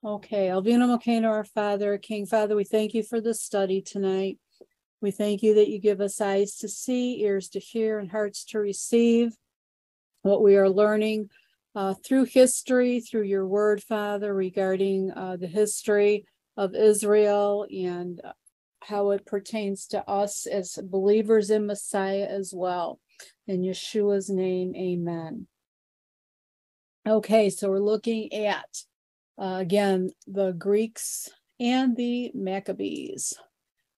Okay, Alvina Mokano, our Father, King Father, we thank you for this study tonight. We thank you that you give us eyes to see, ears to hear, and hearts to receive what we are learning through history, through your word, Father, regarding the history of Israel and how it pertains to us as believers in Messiah as well. In Yeshua's name, amen. Okay, so we're looking at again, the Greeks and the Maccabees.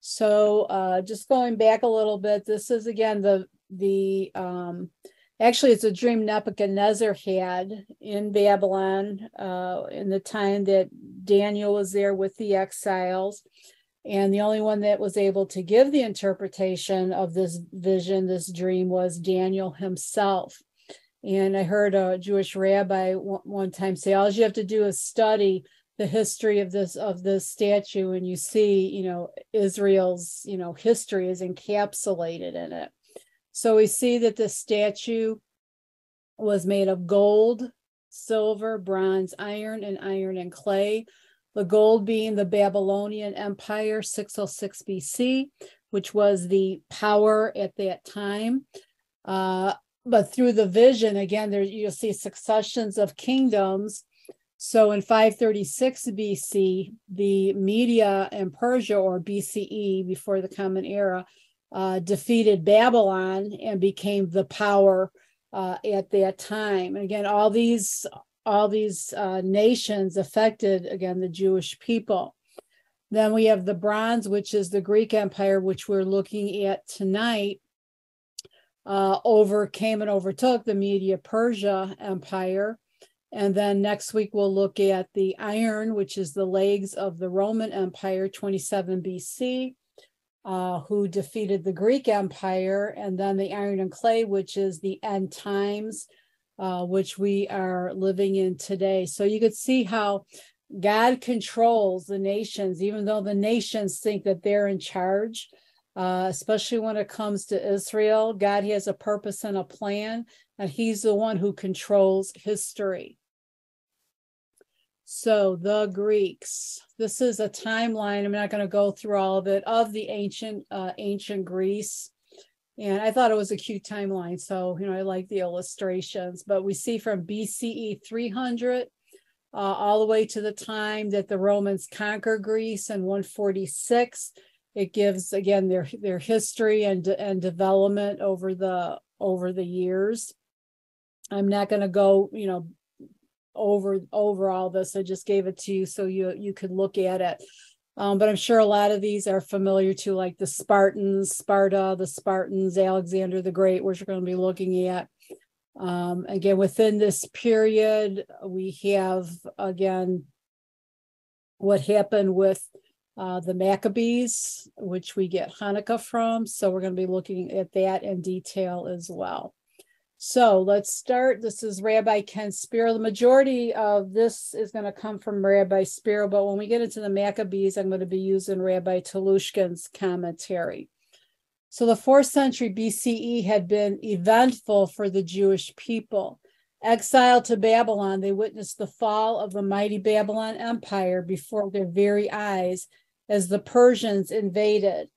So just going back a little bit, this is again actually it's a dream Nebuchadnezzar had in Babylon in the time that Daniel was there with the exiles. And the only one that was able to give the interpretation of this vision, this dream, was Daniel himself. And I heard a Jewish rabbi one time say, all you have to do is study the history of this statue, and you see, Israel's, history is encapsulated in it. So we see that the statue was made of gold, silver, bronze, iron and clay. The gold being the Babylonian Empire, 606 BC, which was the power at that time. But through the vision, again, you'll see successions of kingdoms. So in 536 BC, the Media and Persia, or BCE, before the Common Era, defeated Babylon and became the power at that time. And again, all these nations affected, again, the Jewish people. Then we have the bronze, which is the Greek Empire, which we're looking at tonight. Overcame and overtook the Media-Persia Empire. And then next week we'll look at the iron, which is the legs of the Roman Empire, 27 BC, who defeated the Greek Empire. And then the iron and clay, which is the end times, which we are living in today. So you could see how God controls the nations, even though the nations think that they're in charge. Especially when it comes to Israel, God has a purpose and a plan, and he's the one who controls history. So the Greeks, this is a timeline. I'm not going to go through all of it, of the ancient Greece. And I thought it was a cute timeline. So, I like the illustrations, but we see from BCE 300 all the way to the time that the Romans conquer Greece in 146. It gives, again, their history and development over the years. I'm not going to go, over all this. I just gave it to you so you could look at it. But I'm sure a lot of these are familiar to, like the Spartans, Sparta, the Spartans, Alexander the Great, which we're going to be looking at. Again, within this period, we have, again, what happened with the Maccabees, which we get Hanukkah from. So we're going to be looking at that in detail as well. So let's start. This is Rabbi Ken Spiro. The majority of this is going to come from Rabbi Spiro, but when we get into the Maccabees, I'm going to be using Rabbi Telushkin's commentary. So the 4th century BCE had been eventful for the Jewish people. Exiled to Babylon, they witnessed the fall of the mighty Babylon Empire before their very eyes, as the Persians invaded.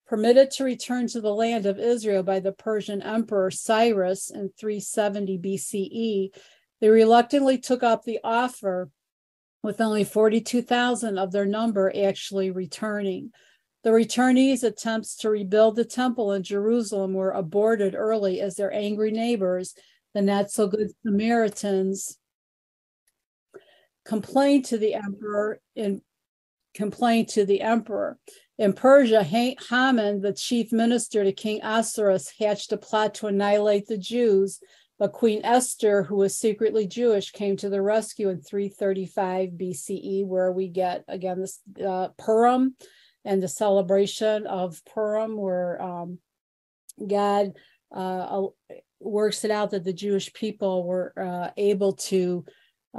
Permitted to return to the land of Israel by the Persian Emperor Cyrus in 370 BCE, they reluctantly took up the offer, with only 42,000 of their number actually returning. The returnees' attempts to rebuild the temple in Jerusalem were aborted early, as their angry neighbors, the not-so-good Samaritans, complained to the emperor. In Persia, Haman, the chief minister to King Ahasuerus, hatched a plot to annihilate the Jews, but Queen Esther, who was secretly Jewish, came to the rescue in 335 BCE, where we get, again, this Purim and the celebration of Purim, where God works it out that the Jewish people were able to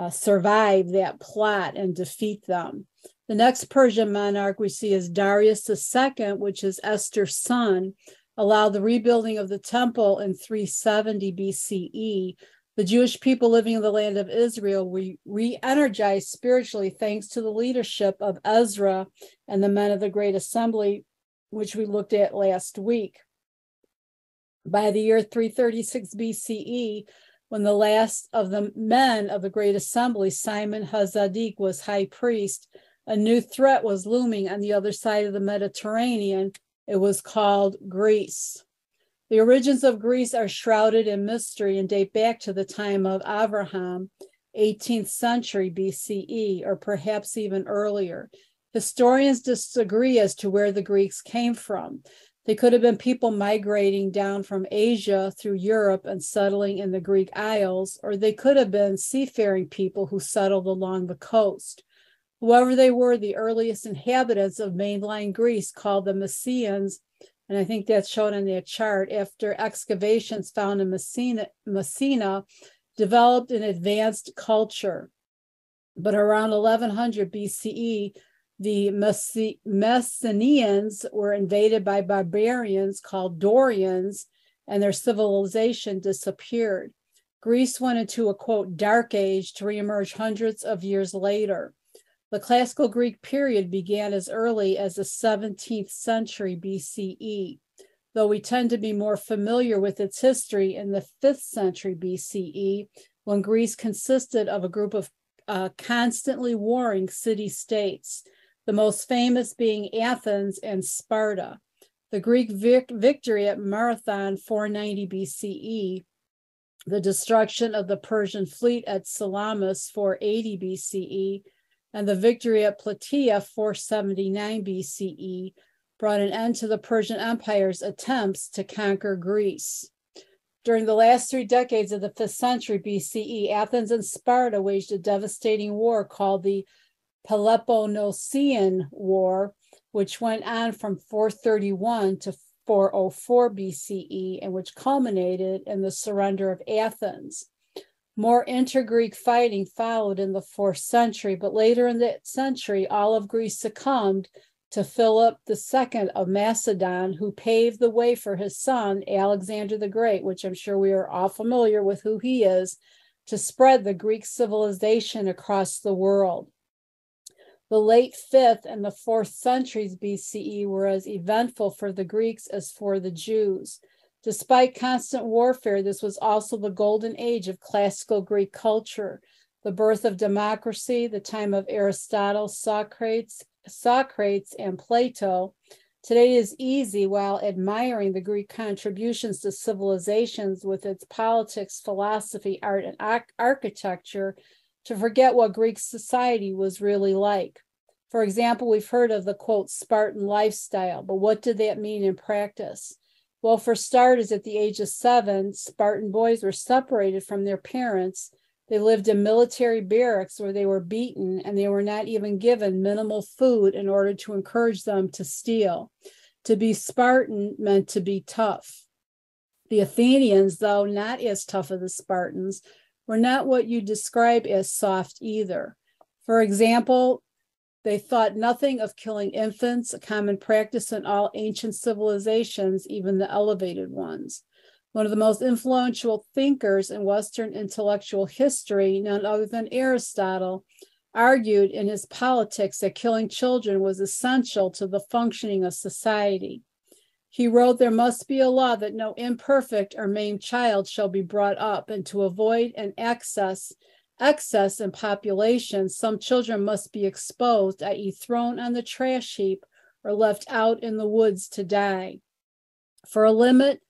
survive that plot and defeat them. The next Persian monarch we see is Darius II, which is Esther's son, allowed the rebuilding of the temple in 370 BCE. The Jewish people living in the land of Israel were re-energized spiritually thanks to the leadership of Ezra and the men of the Great Assembly, which we looked at last week. By the year 336 BCE, when the last of the men of the Great Assembly, Simon HaZaddik, was high priest, a new threat was looming on the other side of the Mediterranean. It was called Greece. The origins of Greece are shrouded in mystery and date back to the time of Abraham, 18th century BCE, or perhaps even earlier. Historians disagree as to where the Greeks came from. They could have been people migrating down from Asia through Europe and settling in the Greek Isles, or they could have been seafaring people who settled along the coast. Whoever they were, the earliest inhabitants of mainland Greece, called the Mysians, and I think that's shown in that chart, after excavations found in Messina, developed an advanced culture. But around 1100 BCE, the Messenians were invaded by barbarians called Dorians, and their civilization disappeared. Greece went into a, quote, dark age to reemerge hundreds of years later. The classical Greek period began as early as the 17th century BCE, though we tend to be more familiar with its history in the 5th century BCE, when Greece consisted of a group of constantly warring city-states, the most famous being Athens and Sparta. The Greek victory at Marathon 490 BCE, the destruction of the Persian fleet at Salamis 480 BCE, and the victory at Plataea 479 BCE brought an end to the Persian Empire's attempts to conquer Greece. During the last 3 decades of the 5th century BCE, Athens and Sparta waged a devastating war called the Peloponnesian War, which went on from 431 to 404 BCE and which culminated in the surrender of Athens. More inter-Greek fighting followed in the 4th century, but later in that century, all of Greece succumbed to Philip II of Macedon, who paved the way for his son, Alexander the Great, which I'm sure we are all familiar with who he is, to spread the Greek civilization across the world. The late 5th and the 4th centuries BCE were as eventful for the Greeks as for the Jews. Despite constant warfare, this was also the golden age of classical Greek culture, the birth of democracy, the time of Aristotle, Socrates, and Plato. Today it is easy, while admiring the Greek contributions to civilizations with its politics, philosophy, art, and architecture, to forget what Greek society was really like. For example, we've heard of the, quote, Spartan lifestyle, but what did that mean in practice? Well, for starters, at the age of 7, Spartan boys were separated from their parents. They lived in military barracks where they were beaten, and they were not even given minimal food in order to encourage them to steal. To be Spartan meant to be tough. The Athenians, though not as tough as the Spartans, were not what you describe as soft either. For example, they thought nothing of killing infants, a common practice in all ancient civilizations, even the elevated ones. One of the most influential thinkers in Western intellectual history, none other than Aristotle, argued in his Politics that killing children was essential to the functioning of society. He wrote, "There must be a law that no imperfect or maimed child shall be brought up, and to avoid an excess in population, some children must be exposed, i.e. thrown on the trash heap or left out in the woods to die. For a limit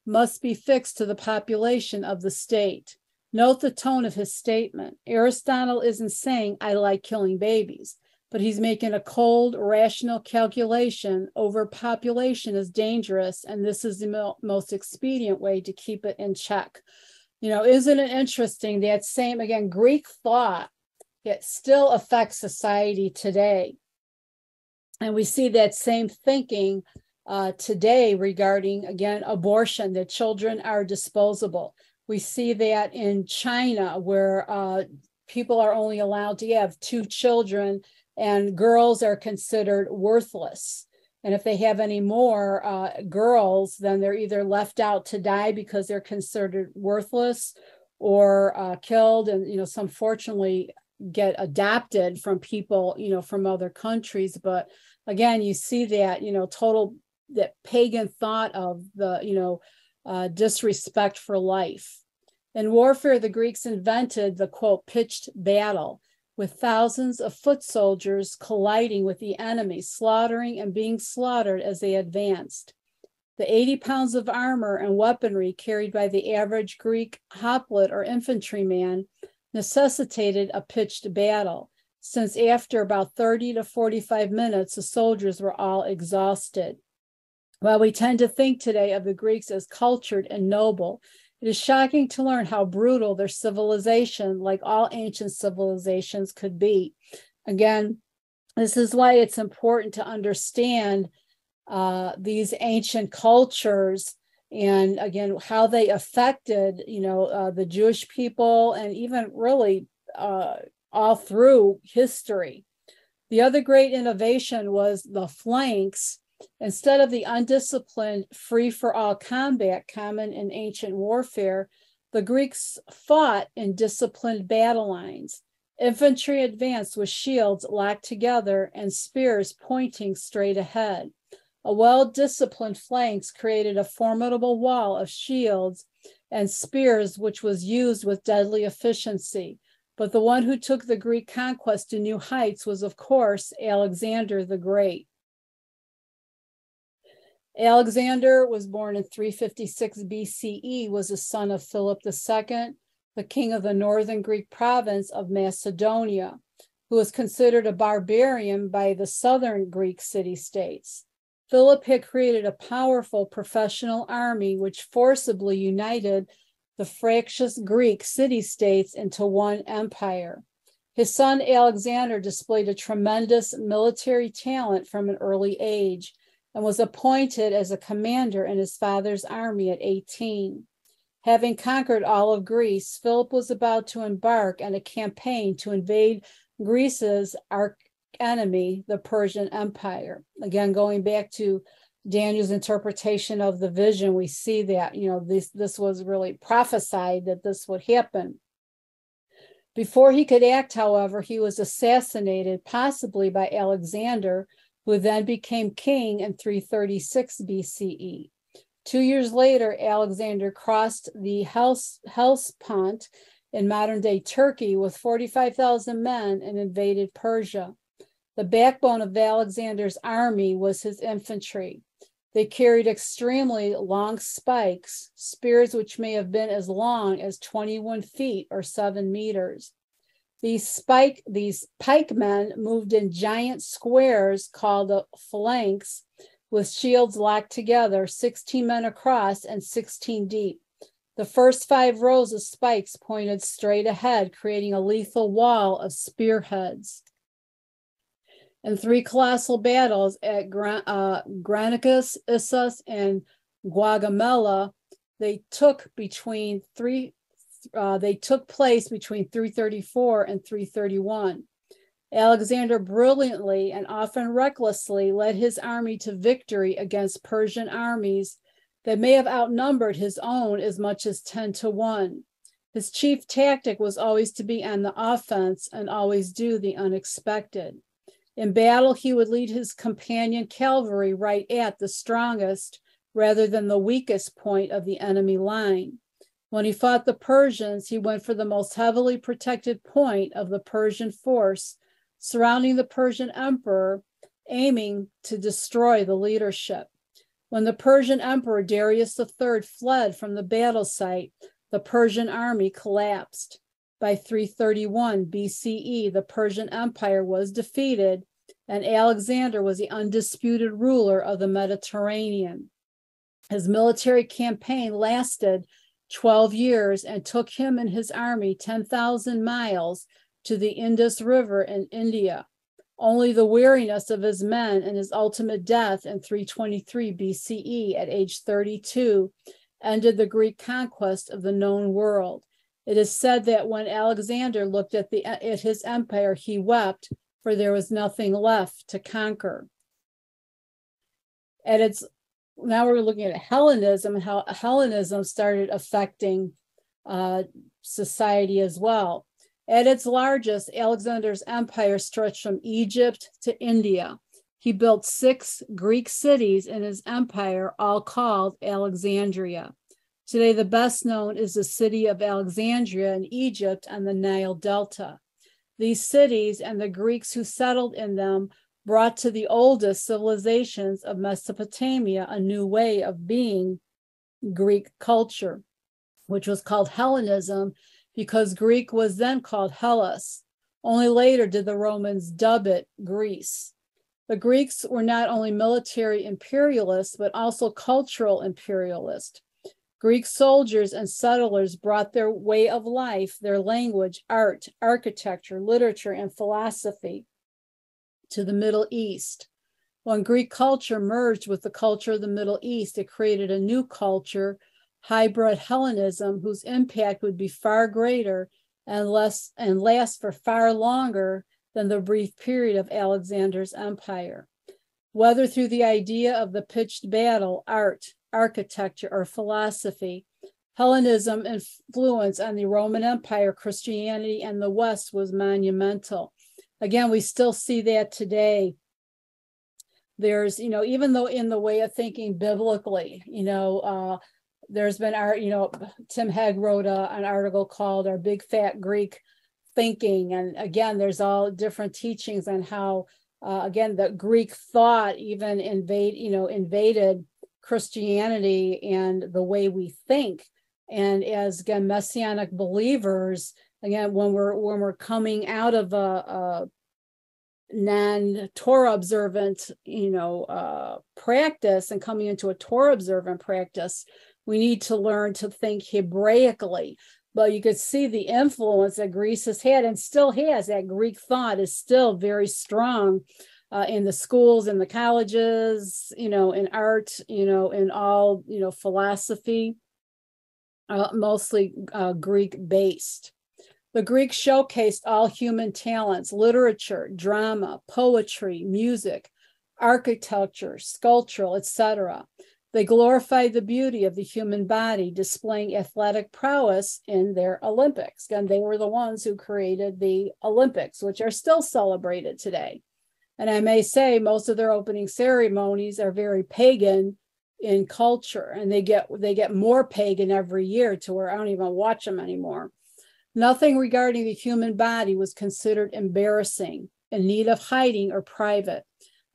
must be fixed to the population of the state." Note the tone of his statement. Aristotle isn't saying, "I like killing babies," but he's making a cold, rational calculation. Overpopulation is dangerous, and this is the most expedient way to keep it in check. You know, isn't it interesting that same, again, Greek thought, it still affects society today. And we see that same thinking today regarding, again, abortion, that children are disposable. We see that in China, where people are only allowed to have 2 children, and girls are considered worthless. And if they have any more girls, then they're either left out to die because they're considered worthless, or killed, and some fortunately get adopted from people from other countries. But again, you see that total that pagan thought of the disrespect for life. In warfare, the Greeks invented the, quote, pitched battle, with thousands of foot soldiers colliding with the enemy, slaughtering and being slaughtered as they advanced. The 80 pounds of armor and weaponry carried by the average Greek hoplite or infantryman necessitated a pitched battle, since after about 30 to 45 minutes, the soldiers were all exhausted. While we tend to think today of the Greeks as cultured and noble, it is shocking to learn how brutal their civilization, like all ancient civilizations, could be. Again, this is why it's important to understand these ancient cultures, and again, how they affected, the Jewish people, and even really all through history. The other great innovation was the phalanx. Instead of the undisciplined, free-for-all combat common in ancient warfare, the Greeks fought in disciplined battle lines. Infantry advanced with shields locked together and spears pointing straight ahead. A well-disciplined phalanx created a formidable wall of shields and spears, which was used with deadly efficiency. But the one who took the Greek conquest to new heights was, of course, Alexander the Great. Alexander was born in 356 BCE, was the son of Philip II, the king of the northern Greek province of Macedonia, who was considered a barbarian by the southern Greek city-states. Philip had created a powerful professional army which forcibly united the fractious Greek city-states into one empire. His son Alexander displayed a tremendous military talent from an early age, and was appointed as a commander in his father's army at 18. Having conquered all of Greece, Philip was about to embark on a campaign to invade Greece's arch enemy, the Persian Empire. Again, going back to Daniel's interpretation of the vision, we see that, this was really prophesied that this would happen. Before he could act, however, he was assassinated, possibly by Alexander, who then became king in 336 BCE. 2 years later, Alexander crossed the Hellespont in modern-day Turkey with 45,000 men and invaded Persia. The backbone of Alexander's army was his infantry. They carried extremely long spikes, spears which may have been as long as 21 feet or 7 meters. These pikemen moved in giant squares called a phalanx, with shields locked together, 16 men across and 16 deep. The first 5 rows of spikes pointed straight ahead, creating a lethal wall of spearheads. In 3 colossal battles at Granicus, Issus, and Gaugamela, they took place between 334 and 331. Alexander brilliantly and often recklessly led his army to victory against Persian armies that may have outnumbered his own as much as 10-1. His chief tactic was always to be on the offense and always do the unexpected. In battle, he would lead his companion cavalry right at the strongest rather than the weakest point of the enemy line. When he fought the Persians, he went for the most heavily protected point of the Persian force, surrounding the Persian emperor, aiming to destroy the leadership. When the Persian emperor Darius III fled from the battle site, the Persian army collapsed. By 331 BCE, the Persian Empire was defeated, and Alexander was the undisputed ruler of the Mediterranean. His military campaign lasted 12 years and took him and his army 10,000 miles to the Indus River in India. Only the weariness of his men and his ultimate death in 323 BCE at age 32 ended the Greek conquest of the known world. It is said that when Alexander looked at his empire, he wept, for there was nothing left to conquer. Now we're looking at Hellenism and how Hellenism started affecting society as well. At its largest, Alexander's empire stretched from Egypt to India. He built 6 Greek cities in his empire, all called Alexandria. Today, the best known is the city of Alexandria in Egypt on the Nile Delta. These cities and the Greeks who settled in them brought to the oldest civilizations of Mesopotamia a new way of being, Greek culture, which was called Hellenism because Greek was then called Hellas. Only later did the Romans dub it Greece. The Greeks were not only military imperialists, but also cultural imperialists. Greek soldiers and settlers brought their way of life, their language, art, architecture, literature, and philosophy to the Middle East. When Greek culture merged with the culture of the Middle East, it created a new culture, hybrid Hellenism, whose impact would be far greater and last for far longer than the brief period of Alexander's empire. Whether through the idea of the pitched battle, art, architecture, or philosophy, Hellenism influence on the Roman Empire, Christianity, and the West was monumental. Again, we still see that today. There's, even though in the way of thinking biblically, there's been art, Tim Hegg wrote an article called Our Big Fat Greek Thinking. And again, there's all different teachings on how, again, the Greek thought even invaded Christianity and the way we think. And as, again, Messianic believers, again, when we're coming out of a non-Torah observant, practice and coming into a Torah observant practice, we need to learn to think Hebraically. But you could see the influence that Greece has had and still has. That Greek thought is still very strong in the schools, in the colleges, in art, in all, philosophy, mostly Greek based. The Greeks showcased all human talents: literature, drama, poetry, music, architecture, sculpture, etc. They glorified the beauty of the human body, displaying athletic prowess in their Olympics. And they were the ones who created the Olympics, which are still celebrated today. And I may say most of their opening ceremonies are very pagan in culture, and they get more pagan every year to where I don't even watch them anymore. Nothing regarding the human body was considered embarrassing, in need of hiding, or private.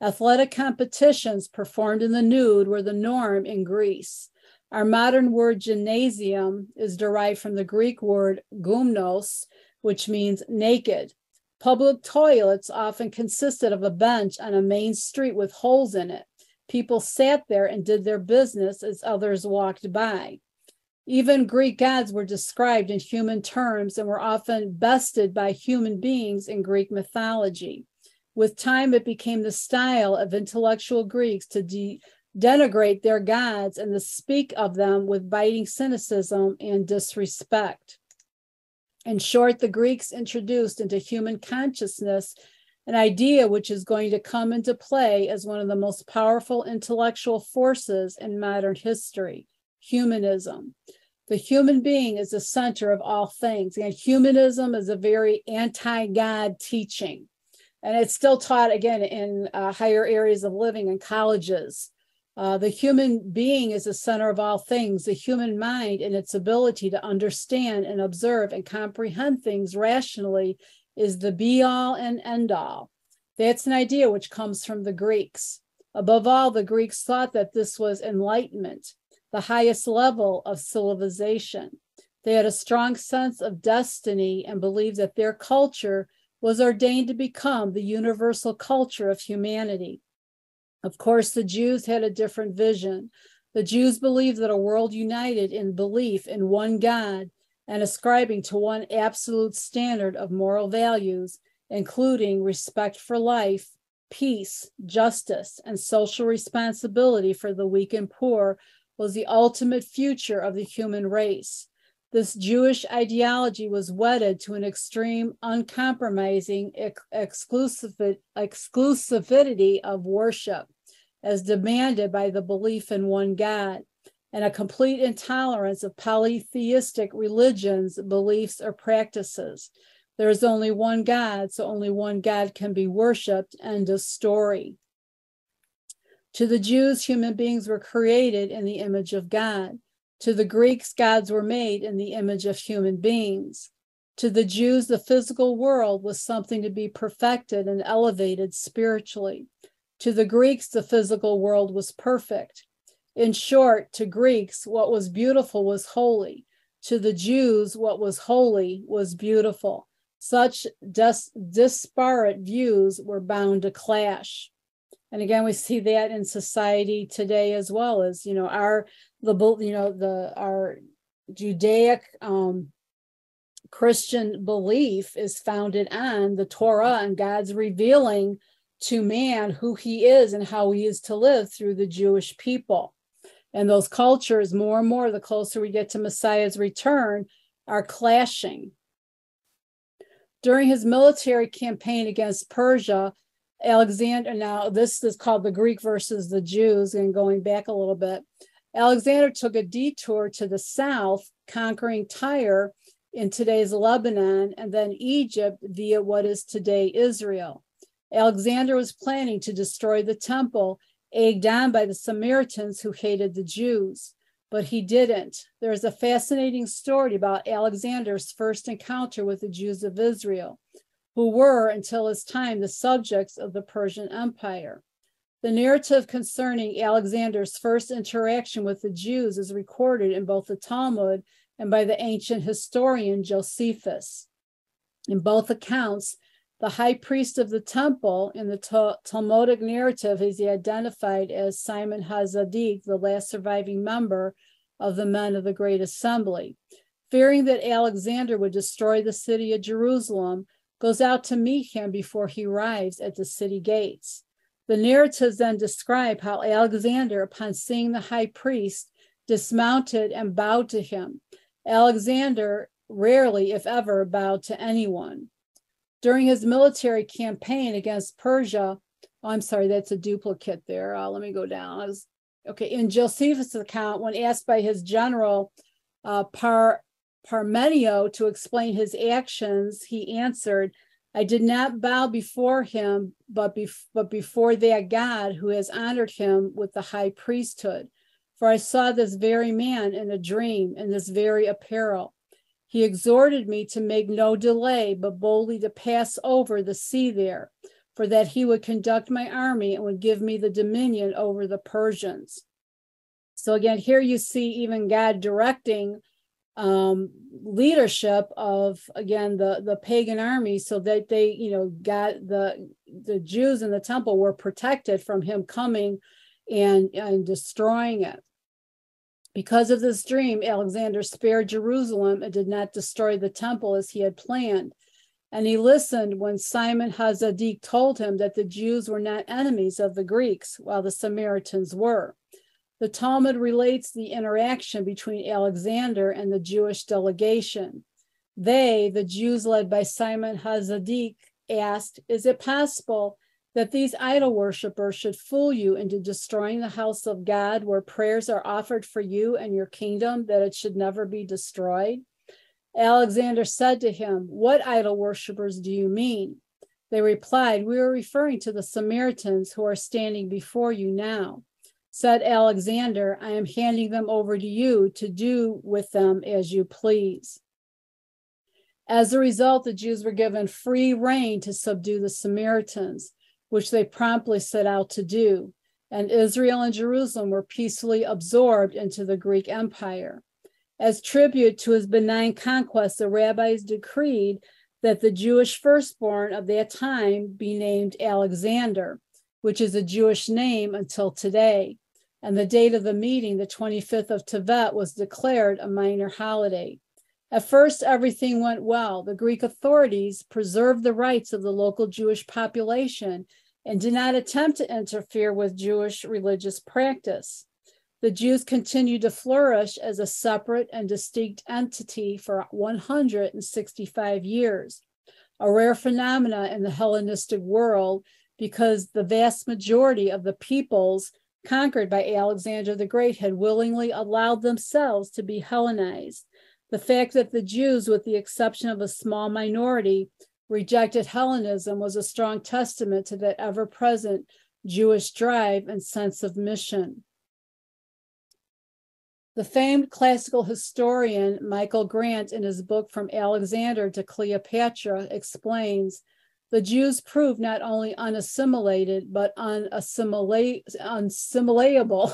Athletic competitions performed in the nude were the norm in Greece. Our modern word gymnasium is derived from the Greek word gumnos, which means naked. Public toilets often consisted of a bench on a main street with holes in it. People sat there and did their business as others walked by. Even Greek gods were described in human terms and were often bested by human beings in Greek mythology. With time, it became the style of intellectual Greeks to denigrate their gods and to speak of them with biting cynicism and disrespect. In short, the Greeks introduced into human consciousness an idea which is going to come into play as one of the most powerful intellectual forces in modern history: humanism. The human being is the center of all things, and humanism is a very anti-God teaching. And it's still taught, again, in higher areas of living in colleges. The human being is the center of all things. The human mind and its ability to understand and observe and comprehend things rationally is the be-all and end-all. That's an idea which comes from the Greeks. Above all, the Greeks thought that this was enlightenment, the highest level of civilization. They had a strong sense of destiny and believed that their culture was ordained to become the universal culture of humanity. Of course, the Jews had a different vision. The Jews believed that a world united in belief in one God and ascribing to one absolute standard of moral values, including respect for life, peace, justice, and social responsibility for the weak and poor, was the ultimate future of the human race. This Jewish ideology was wedded to an extreme, uncompromising exclusivity of worship, as demanded by the belief in one God. and a complete intolerance of polytheistic religions, beliefs, or practices. There is only one God, so only one God can be worshiped. End of story. To the Jews, human beings were created in the image of God. To the Greeks, gods were made in the image of human beings. To the Jews, the physical world was something to be perfected and elevated spiritually. To the Greeks, the physical world was perfect. In short, to Greeks, what was beautiful was holy. To the Jews, what was holy was beautiful. Such disparate views were bound to clash. And again, we see that in society today as well as, our Judaic Christian belief is founded on the Torah and God's revealing to man who he is and how he is to live through the Jewish people. And those cultures, more and more, the closer we get to Messiah's return, are clashing. During his military campaign against Persia, Alexander, now this is called the Greek versus the Jews, and going back a little bit, Alexander took a detour to the south, conquering Tyre in today's Lebanon, and then Egypt via what is today Israel. Alexander was planning to destroy the temple, egged on by the Samaritans who hated the Jews, but he didn't. There is a fascinating story about Alexander's first encounter with the Jews of Israel, who were, until his time, the subjects of the Persian Empire. The narrative concerning Alexander's first interaction with the Jews is recorded in both the Talmud and by the ancient historian Josephus. In both accounts, the high priest of the temple in the Talmudic narrative is identified as Simon HaZadik, the last surviving member of the men of the Great Assembly. Fearing that Alexander would destroy the city of Jerusalem, goes out to meet him before he arrives at the city gates. The narratives then describe how Alexander, upon seeing the high priest, dismounted and bowed to him. Alexander rarely, if ever, bowed to anyone. During his military campaign against Persia, that's a duplicate there. Let me go down. In Josephus' account, when asked by his general Parmenio to explain his actions, he answered, "I did not bow before him, but before that God who has honored him with the high priesthood. For I saw this very man in a dream, in this very apparel. He exhorted me to make no delay, but boldly to pass over the sea there, for that he would conduct my army and would give me the dominion over the Persians." So again, here you see even God directing leadership of, again, the pagan army, so that they, got the Jews in the temple were protected from him coming and destroying it. Because of this dream, Alexander spared Jerusalem and did not destroy the temple as he had planned. And he listened when Simon HaZadik told him that the Jews were not enemies of the Greeks, while the Samaritans were. The Talmud relates the interaction between Alexander and the Jewish delegation. They, the Jews led by Simon HaZadik, asked, "Is it possible that these idol worshippers should fool you into destroying the house of God, where prayers are offered for you and your kingdom, that it should never be destroyed?" Alexander said to him, "What idol worshippers do you mean?" They replied, "We are referring to the Samaritans who are standing before you now." Said Alexander, "I am handing them over to you to do with them as you please." As a result, the Jews were given free rein to subdue the Samaritans, which they promptly set out to do, and Israel and Jerusalem were peacefully absorbed into the Greek Empire. As tribute to his benign conquest, the rabbis decreed that the Jewish firstborn of that time be named Alexander, which is a Jewish name until today. And the date of the meeting, the 25th of Tevet, was declared a minor holiday. At first, everything went well. The Greek authorities preserved the rights of the local Jewish population and did not attempt to interfere with Jewish religious practice. The Jews continued to flourish as a separate and distinct entity for 165 years, a rare phenomena in the Hellenistic world, because the vast majority of the peoples conquered by Alexander the Great, had willingly allowed themselves to be Hellenized. The fact that the Jews, with the exception of a small minority, rejected Hellenism was a strong testament to that ever-present Jewish drive and sense of mission. The famed classical historian Michael Grant, in his book From Alexander to Cleopatra, explains the Jews proved not only unassimilated, but unassimilatable,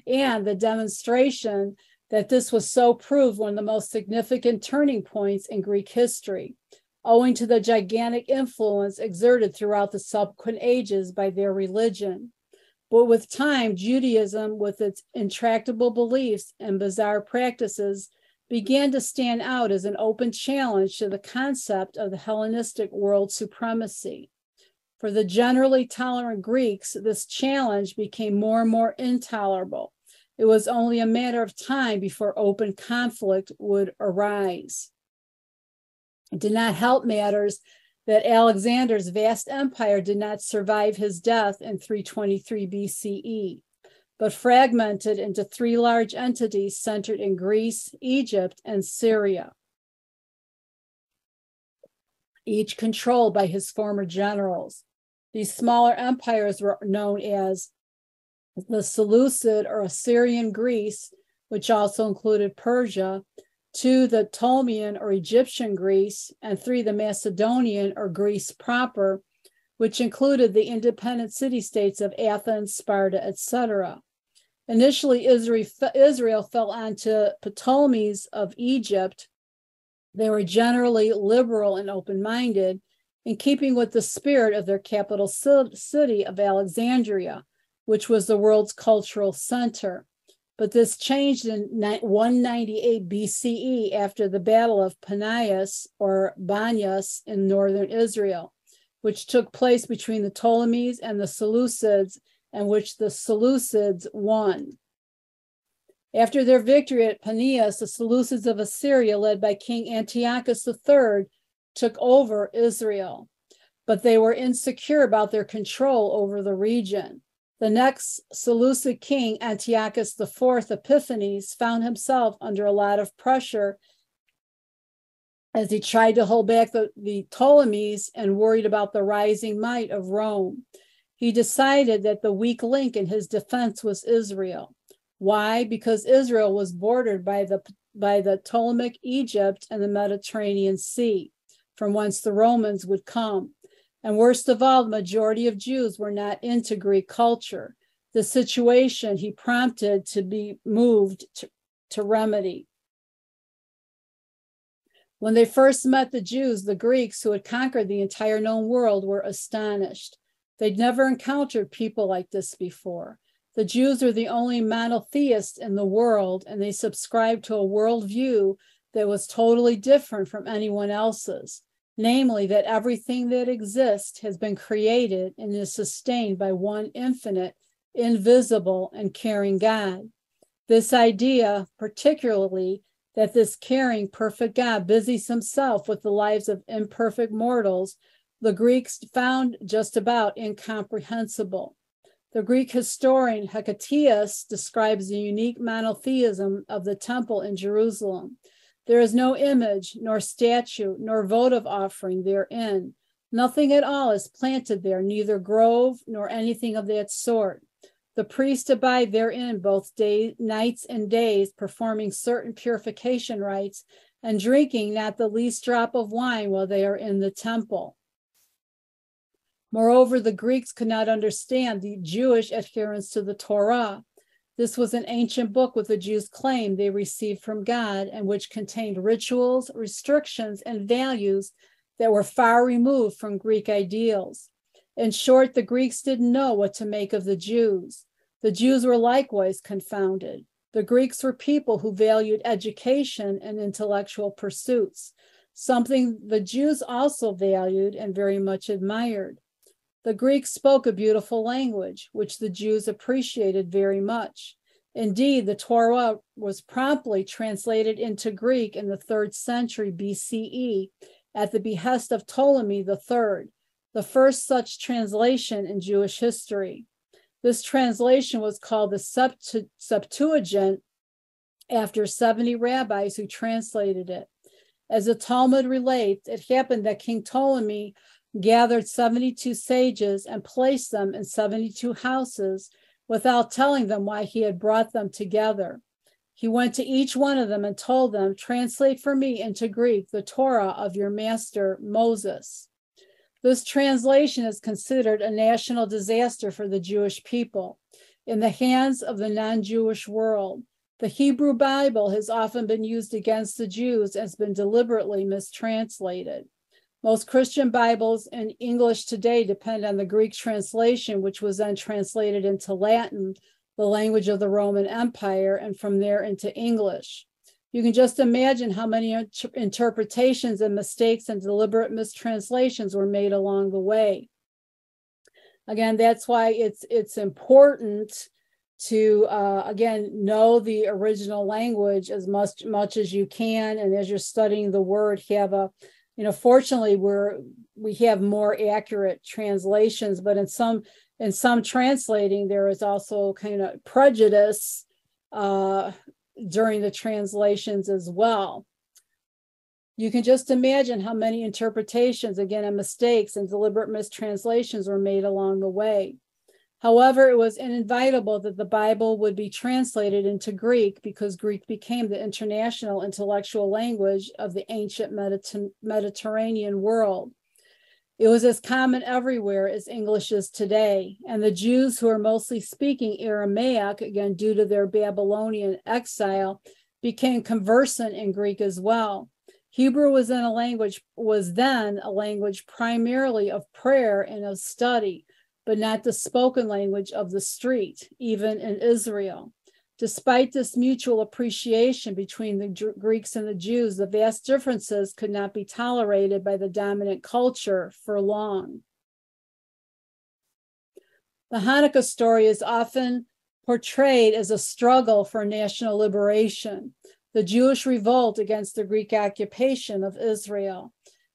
and the demonstration that this was so proved one of the most significant turning points in Greek history, owing to the gigantic influence exerted throughout the subsequent ages by their religion. But with time, Judaism, with its intractable beliefs and bizarre practices, began to stand out as an open challenge to the concept of the Hellenistic world supremacy. For the generally tolerant Greeks, this challenge became more and more intolerable. It was only a matter of time before open conflict would arise. It did not help matters that Alexander's vast empire did not survive his death in 323 BCE, but fragmented into three large entities centered in Greece, Egypt, and Syria, each controlled by his former generals. These smaller empires were known as the Seleucid or Assyrian Greece, which also included Persia, 2, the Ptolemaic or Egyptian Greece, and 3, the Macedonian or Greece proper, which included the independent city-states of Athens, Sparta, etc. Initially, Israel fell onto Ptolemies of Egypt. They were generally liberal and open-minded, in keeping with the spirit of their capital city of Alexandria, which was the world's cultural center. But this changed in 198 BCE after the Battle of Panias or Banyas in northern Israel, which took place between the Ptolemies and the Seleucids, and which the Seleucids won. After their victory at Panias, the Seleucids of Assyria, led by King Antiochus III, took over Israel, but they were insecure about their control over the region. The next Seleucid king, Antiochus IV Epiphanes, found himself under a lot of pressure as he tried to hold back the Ptolemies and worried about the rising might of Rome. He decided that the weak link in his defense was Israel. Why? Because Israel was bordered by the Ptolemaic Egypt and the Mediterranean Sea, from whence the Romans would come. And worst of all, the majority of Jews were not into Greek culture. The situation he prompted to be moved to remedy. When they first met the Jews, the Greeks, who had conquered the entire known world, were astonished. They'd never encountered people like this before. The Jews were the only monotheists in the world, and they subscribed to a worldview that was totally different from anyone else's. Namely, that everything that exists has been created and is sustained by one infinite, invisible, and caring God. This idea, particularly that this caring, perfect God busies himself with the lives of imperfect mortals, the Greeks found just about incomprehensible. The Greek historian Hecataeus describes the unique monotheism of the temple in Jerusalem. There is no image, nor statue, nor votive offering therein. Nothing at all is planted there, neither grove nor anything of that sort. The priests abide therein both nights and days, performing certain purification rites and drinking not the least drop of wine while they are in the temple. Moreover, the Greeks could not understand the Jewish adherence to the Torah. This was an ancient book which the Jews claimed they received from God and which contained rituals, restrictions, and values that were far removed from Greek ideals. In short, the Greeks didn't know what to make of the Jews. The Jews were likewise confounded. The Greeks were people who valued education and intellectual pursuits, something the Jews also valued and very much admired. The Greeks spoke a beautiful language, which the Jews appreciated very much. Indeed, the Torah was promptly translated into Greek in the 3rd century BCE at the behest of Ptolemy III, the first such translation in Jewish history. This translation was called the Septuagint after 70 rabbis who translated it. As the Talmud relates, it happened that King Ptolemy gathered 72 sages and placed them in 72 houses without telling them why he had brought them together. He went to each one of them and told them, "Translate for me into Greek the Torah of your master Moses." This translation is considered a national disaster for the Jewish people in the hands of the non-Jewish world. The Hebrew Bible has often been used against the Jews and has been deliberately mistranslated. Most Christian Bibles in English today depend on the Greek translation, which was then translated into Latin, the language of the Roman Empire, and from there into English. You can just imagine how many interpretations and mistakes and deliberate mistranslations were made along the way. Again, that's why it's important to, again, know the original language as much as you can. And as you're studying the word, have a, fortunately, we have more accurate translations, but in some translating, there is also kind of prejudice during the translations as well. You can just imagine how many interpretations, again, and mistakes and deliberate mistranslations were made along the way. However, it was inevitable that the Bible would be translated into Greek because Greek became the international intellectual language of the ancient Mediterranean world. It was as common everywhere as English is today, and the Jews who are mostly speaking Aramaic, again, due to their Babylonian exile, became conversant in Greek as well. Hebrew was then a language primarily of prayer and of study, but not the spoken language of the street, even in Israel. Despite this mutual appreciation between the Greeks and the Jews, the vast differences could not be tolerated by the dominant culture for long. The Hanukkah story is often portrayed as a struggle for national liberation, the Jewish revolt against the Greek occupation of Israel.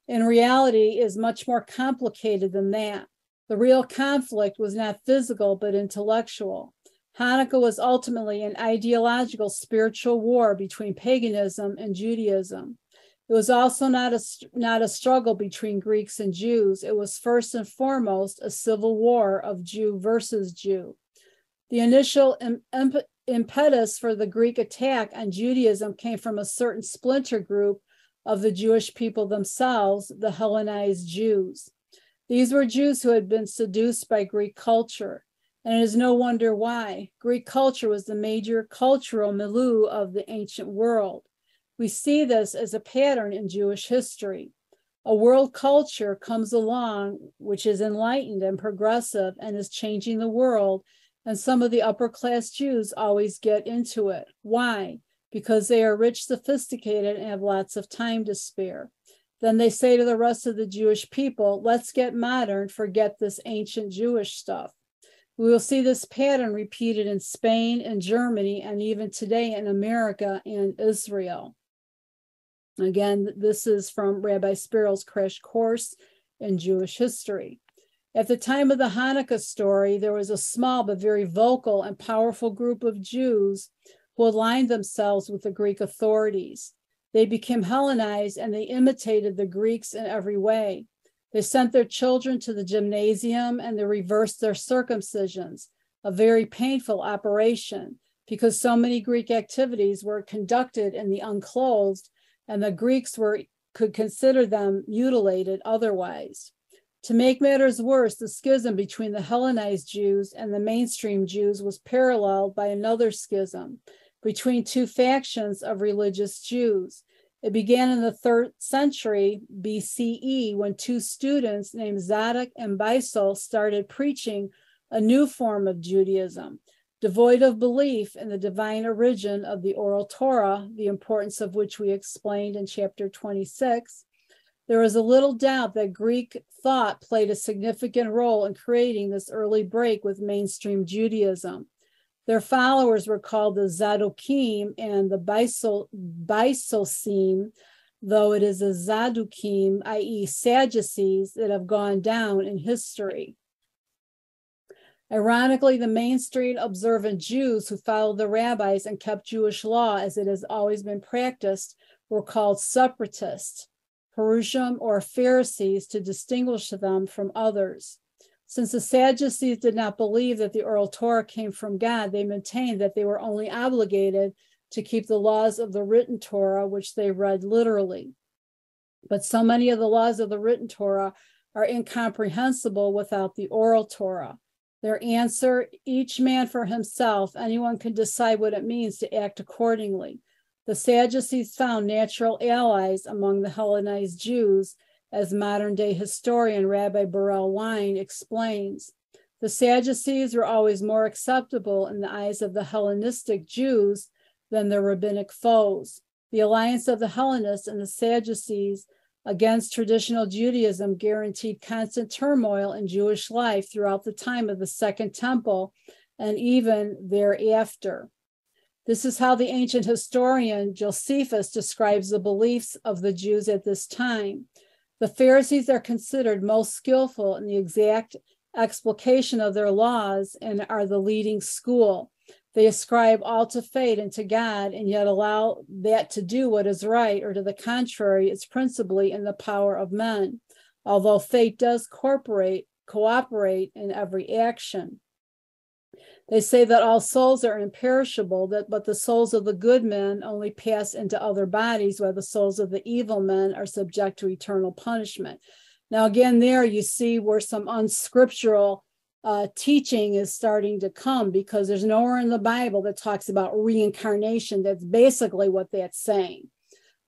In reality, it is much more complicated than that. The real conflict was not physical, but intellectual. Hanukkah was ultimately an ideological spiritual war between paganism and Judaism. It was also not a struggle between Greeks and Jews. It was first and foremost a civil war of Jew versus Jew. The initial impetus for the Greek attack on Judaism came from a certain splinter group of the Jewish people themselves, the Hellenized Jews. These were Jews who had been seduced by Greek culture. And it is no wonder why. Greek culture was the major cultural milieu of the ancient world. We see this as a pattern in Jewish history. A world culture comes along which is enlightened and progressive and is changing the world, and some of the upper class Jews always get into it. Why? Because they are rich, sophisticated, and have lots of time to spare. Then they say to the rest of the Jewish people, let's get modern, forget this ancient Jewish stuff. We will see this pattern repeated in Spain and Germany, and even today in America and Israel. Again, this is from Rabbi Spiegel's Crash Course in Jewish History. At the time of the Hanukkah story, there was a small but very vocal and powerful group of Jews who aligned themselves with the Greek authorities. They became Hellenized and they imitated the Greeks in every way. They sent their children to the gymnasium and they reversed their circumcisions, a very painful operation because so many Greek activities were conducted in the unclothed and the Greeks could consider them mutilated otherwise. To make matters worse, the schism between the Hellenized Jews and the mainstream Jews was paralleled by another schism between two factions of religious Jews. It began in the 3rd century BCE when two students named Zadok and Beisel started preaching a new form of Judaism, devoid of belief in the divine origin of the oral Torah, the importance of which we explained in chapter 26. There is a little doubt that Greek thought played a significant role in creating this early break with mainstream Judaism. Their followers were called the Zadokim and the Beisosim, though it is the Zadukim, i.e. Sadducees, that have gone down in history. Ironically, the mainstream observant Jews who followed the rabbis and kept Jewish law as it has always been practiced were called separatists, Perushim, or Pharisees, to distinguish them from others. Since the Sadducees did not believe that the oral Torah came from God, they maintained that they were only obligated to keep the laws of the written Torah, which they read literally. But so many of the laws of the written Torah are incomprehensible without the oral Torah. Their answer, each man for himself, anyone can decide what it means to act accordingly. The Sadducees found natural allies among the Hellenized Jews, as modern-day historian Rabbi Burrell Wein explains. The Sadducees were always more acceptable in the eyes of the Hellenistic Jews than their rabbinic foes. The alliance of the Hellenists and the Sadducees against traditional Judaism guaranteed constant turmoil in Jewish life throughout the time of the Second Temple and even thereafter. This is how the ancient historian Josephus describes the beliefs of the Jews at this time. The Pharisees are considered most skillful in the exact explication of their laws and are the leading school. They ascribe all to fate and to God, and yet allow that to do what is right, or to the contrary, it's principally in the power of men, although fate does cooperate in every action. They say that all souls are imperishable, but the souls of the good men only pass into other bodies, while the souls of the evil men are subject to eternal punishment. Now, again, there you see where some unscriptural teaching is starting to come, because there's nowhere in the Bible that talks about reincarnation. That's basically what that's saying.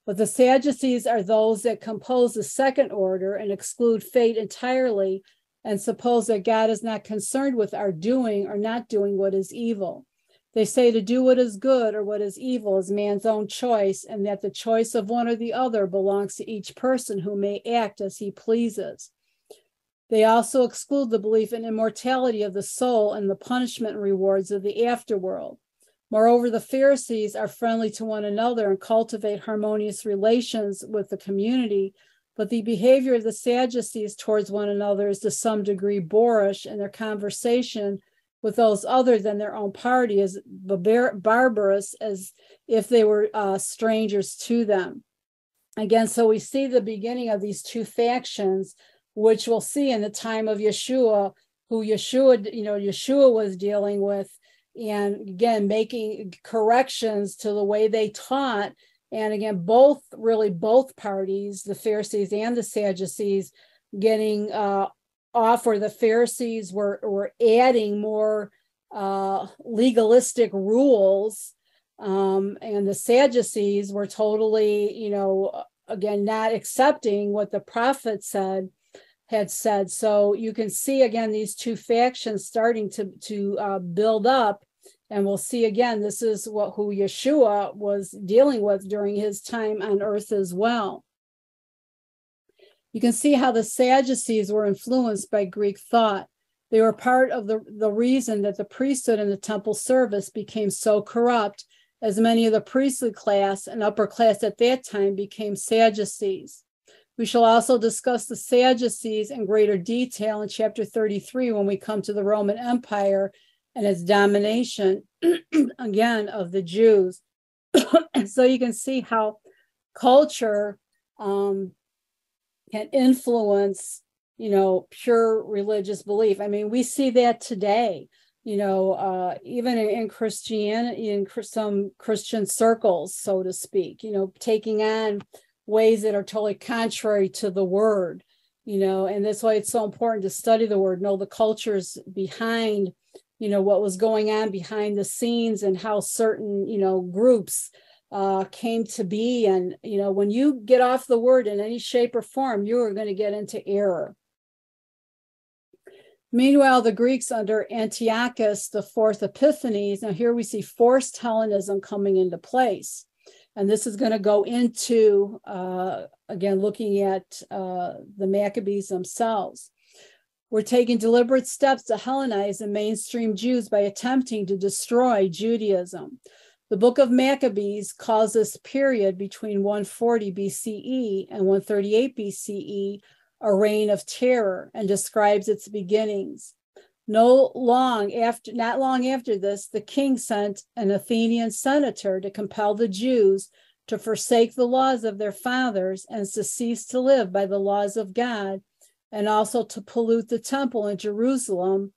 But the Sadducees are those that compose the second order and exclude fate entirely, and suppose that God is not concerned with our doing or not doing what is evil. They say to do what is good or what is evil is man's own choice, and that the choice of one or the other belongs to each person who may act as he pleases. They also exclude the belief in immortality of the soul and the punishment and rewards of the afterworld. Moreover, the Pharisees are friendly to one another and cultivate harmonious relations with the community, but the behavior of the Sadducees towards one another is to some degree boorish, and their conversation with those other than their own party is barbarous, as if they were strangers to them. Again, so we see the beginning of these two factions, which we'll see in the time of Yeshua, who Yeshua was dealing with, and again, making corrections to the way they taught. And again, both parties, the Pharisees and the Sadducees, getting off where the Pharisees were adding more legalistic rules, and the Sadducees were totally, again, not accepting what the prophet had said. So you can see again these two factions starting to build up. And we'll see again, this is who Yeshua was dealing with during his time on earth as well. You can see how the Sadducees were influenced by Greek thought. They were part of the reason that the priesthood and the temple service became so corrupt, as many of the priestly class and upper class at that time became Sadducees. We shall also discuss the Sadducees in greater detail in chapter 33 when we come to the Roman Empire and its domination, again, of the Jews. So you can see how culture can influence, pure religious belief. I mean, we see that today, even in Christianity, in some Christian circles, so to speak, taking on ways that are totally contrary to the word, and that's why it's so important to study the word, know the cultures behind what was going on behind the scenes, and how certain, groups came to be. And, when you get off the word in any shape or form, you are going to get into error. Meanwhile, the Greeks under Antiochus IV Epiphanes, now here we see forced Hellenism coming into place. And this is going to go into, again, looking at the Maccabees themselves. We're taking deliberate steps to Hellenize the mainstream Jews by attempting to destroy Judaism. The book of Maccabees calls this period between 140 BCE and 138 BCE a reign of terror, and describes its beginnings. Not long after this, the king sent an Athenian senator to compel the Jews to forsake the laws of their fathers and to cease to live by the laws of God, and also to pollute the temple in Jerusalem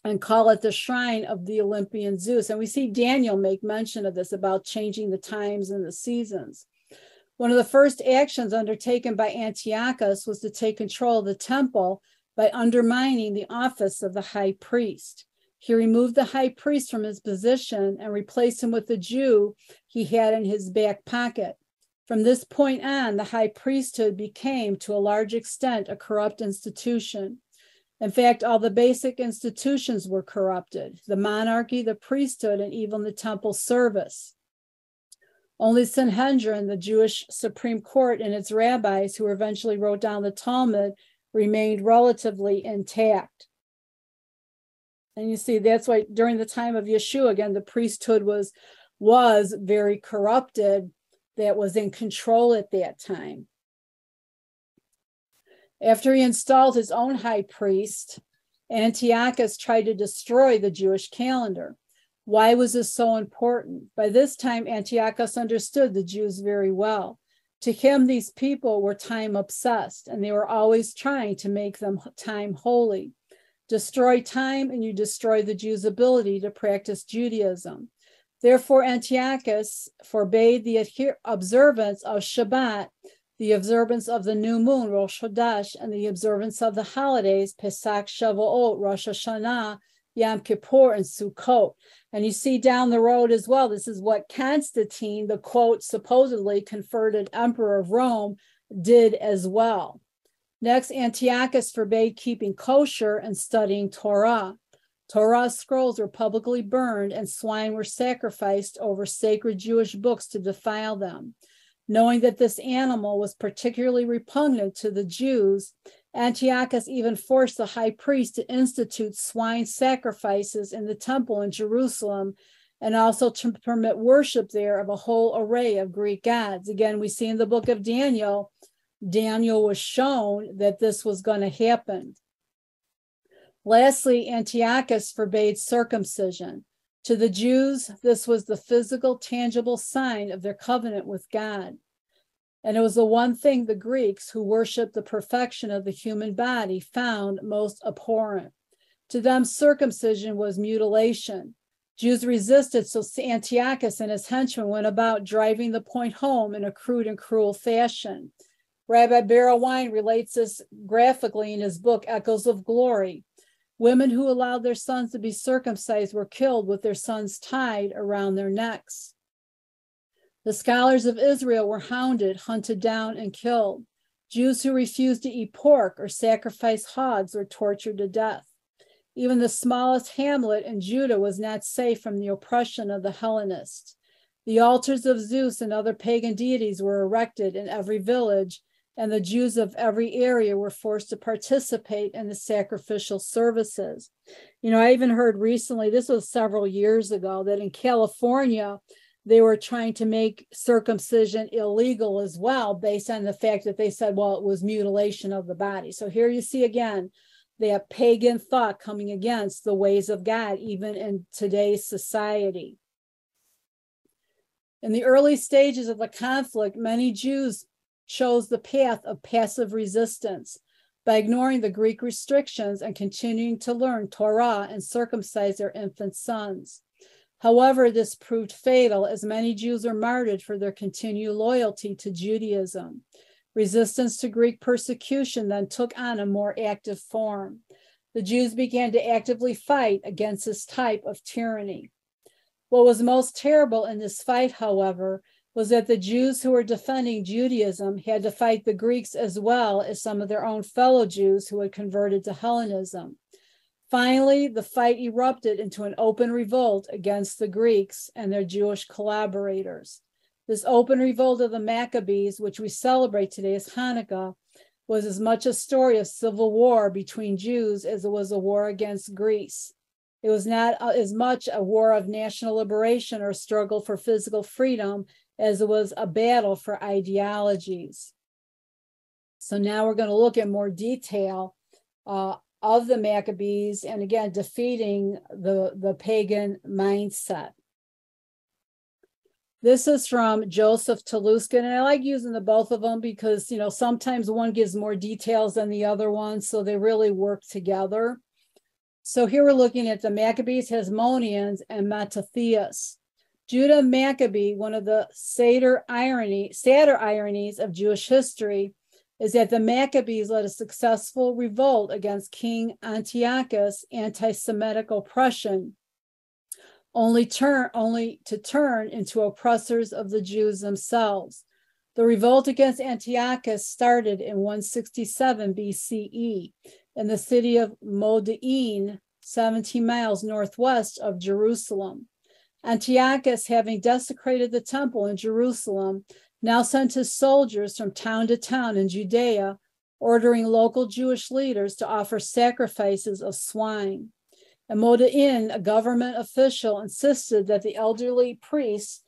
and call it the shrine of the Olympian Zeus. And we see Daniel make mention of this about changing the times and the seasons. One of the first actions undertaken by Antiochus was to take control of the temple by undermining the office of the high priest. He removed the high priest from his position and replaced him with a Jew he had in his back pocket. From this point on, the high priesthood became, to a large extent, a corrupt institution. In fact, all the basic institutions were corrupted: the monarchy, the priesthood, and even the temple service. Only Sanhedrin, the Jewish Supreme Court, and its rabbis, who eventually wrote down the Talmud, remained relatively intact. And you see, that's why during the time of Yeshua, again, the priesthood was very corrupted, that was in control at that time. After he installed his own high priest, Antiochus tried to destroy the Jewish calendar. Why was this so important? By this time, Antiochus understood the Jews very well. To him, these people were time obsessed, and they were always trying to make them time holy. Destroy time, and you destroy the Jews' ability to practice Judaism. Therefore, Antiochus forbade the observance of Shabbat, the observance of the new moon, Rosh Chodesh, and the observance of the holidays, Pesach, Shavuot, Rosh Hashanah, Yom Kippur, and Sukkot. And you see down the road as well, this is what Constantine, the quote, supposedly converted emperor of Rome, did as well. Next, Antiochus forbade keeping kosher and studying Torah. Torah scrolls were publicly burned, and swine were sacrificed over sacred Jewish books to defile them. Knowing that this animal was particularly repugnant to the Jews, Antiochus even forced the high priest to institute swine sacrifices in the temple in Jerusalem, and also to permit worship there of a whole array of Greek gods. Again, we see in the book of Daniel, Daniel was shown that this was going to happen. Lastly, Antiochus forbade circumcision. To the Jews, this was the physical, tangible sign of their covenant with God. And it was the one thing the Greeks, who worshiped the perfection of the human body, found most abhorrent. To them, circumcision was mutilation. Jews resisted, so Antiochus and his henchmen went about driving the point home in a crude and cruel fashion. Rabbi Beryl Wein relates this graphically in his book, Echoes of Glory. Women who allowed their sons to be circumcised were killed with their sons tied around their necks. The scholars of Israel were hounded, hunted down, and killed. Jews who refused to eat pork or sacrifice hogs were tortured to death. Even the smallest hamlet in Judah was not safe from the oppression of the Hellenists. The altars of Zeus and other pagan deities were erected in every village, and the Jews of every area were forced to participate in the sacrificial services. You know, I even heard recently, this was several years ago, that in California, they were trying to make circumcision illegal as well, based on the fact that they said, well, it was mutilation of the body. So here you see again, that pagan thought coming against the ways of God, even in today's society. In the early stages of the conflict, many Jews chose the path of passive resistance by ignoring the Greek restrictions and continuing to learn Torah and circumcise their infant sons. However, this proved fatal, as many Jews were martyred for their continued loyalty to Judaism. Resistance to Greek persecution then took on a more active form. The Jews began to actively fight against this type of tyranny. What was most terrible in this fight, however, was that the Jews who were defending Judaism had to fight the Greeks as well as some of their own fellow Jews who had converted to Hellenism. Finally, the fight erupted into an open revolt against the Greeks and their Jewish collaborators. This open revolt of the Maccabees, which we celebrate today as Hanukkah, was as much a story of civil war between Jews as it was a war against Greece. It was not as much a war of national liberation or struggle for physical freedom as it was a battle for ideologies. So now we're going to look at more detail of of the Maccabees, and again, defeating the pagan mindset. This is from Joseph Teluskin, and I like using the both of them because, you know, sometimes one gives more details than the other one, so they really work together. So here we're looking at the Maccabees, Hasmoneans, and Mattathias. Judah Maccabee, one of the sadder ironies of Jewish history, is that the Maccabees led a successful revolt against King Antiochus' anti-Semitic oppression, only to turn into oppressors of the Jews themselves. The revolt against Antiochus started in 167 BCE in the city of Modi'in, 17 miles northwest of Jerusalem. Antiochus, having desecrated the temple in Jerusalem, now sent his soldiers from town to town in Judea, ordering local Jewish leaders to offer sacrifices of swine. In Modi'in, a government official insisted that the elderly priest,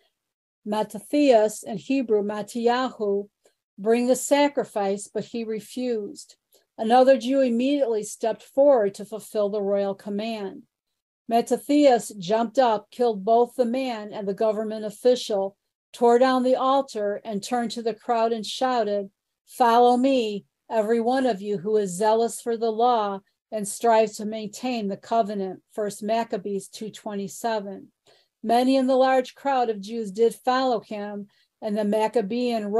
Mattathias, in Hebrew, Mattiyahu, bring the sacrifice, but he refused. Another Jew immediately stepped forward to fulfill the royal command. Mattathias jumped up, killed both the man and the government official, tore down the altar, and turned to the crowd and shouted, "Follow me, every one of you who is zealous for the law and strives to maintain the covenant." 1 Maccabees 2:27. Many in the large crowd of Jews did follow him, and the Maccabean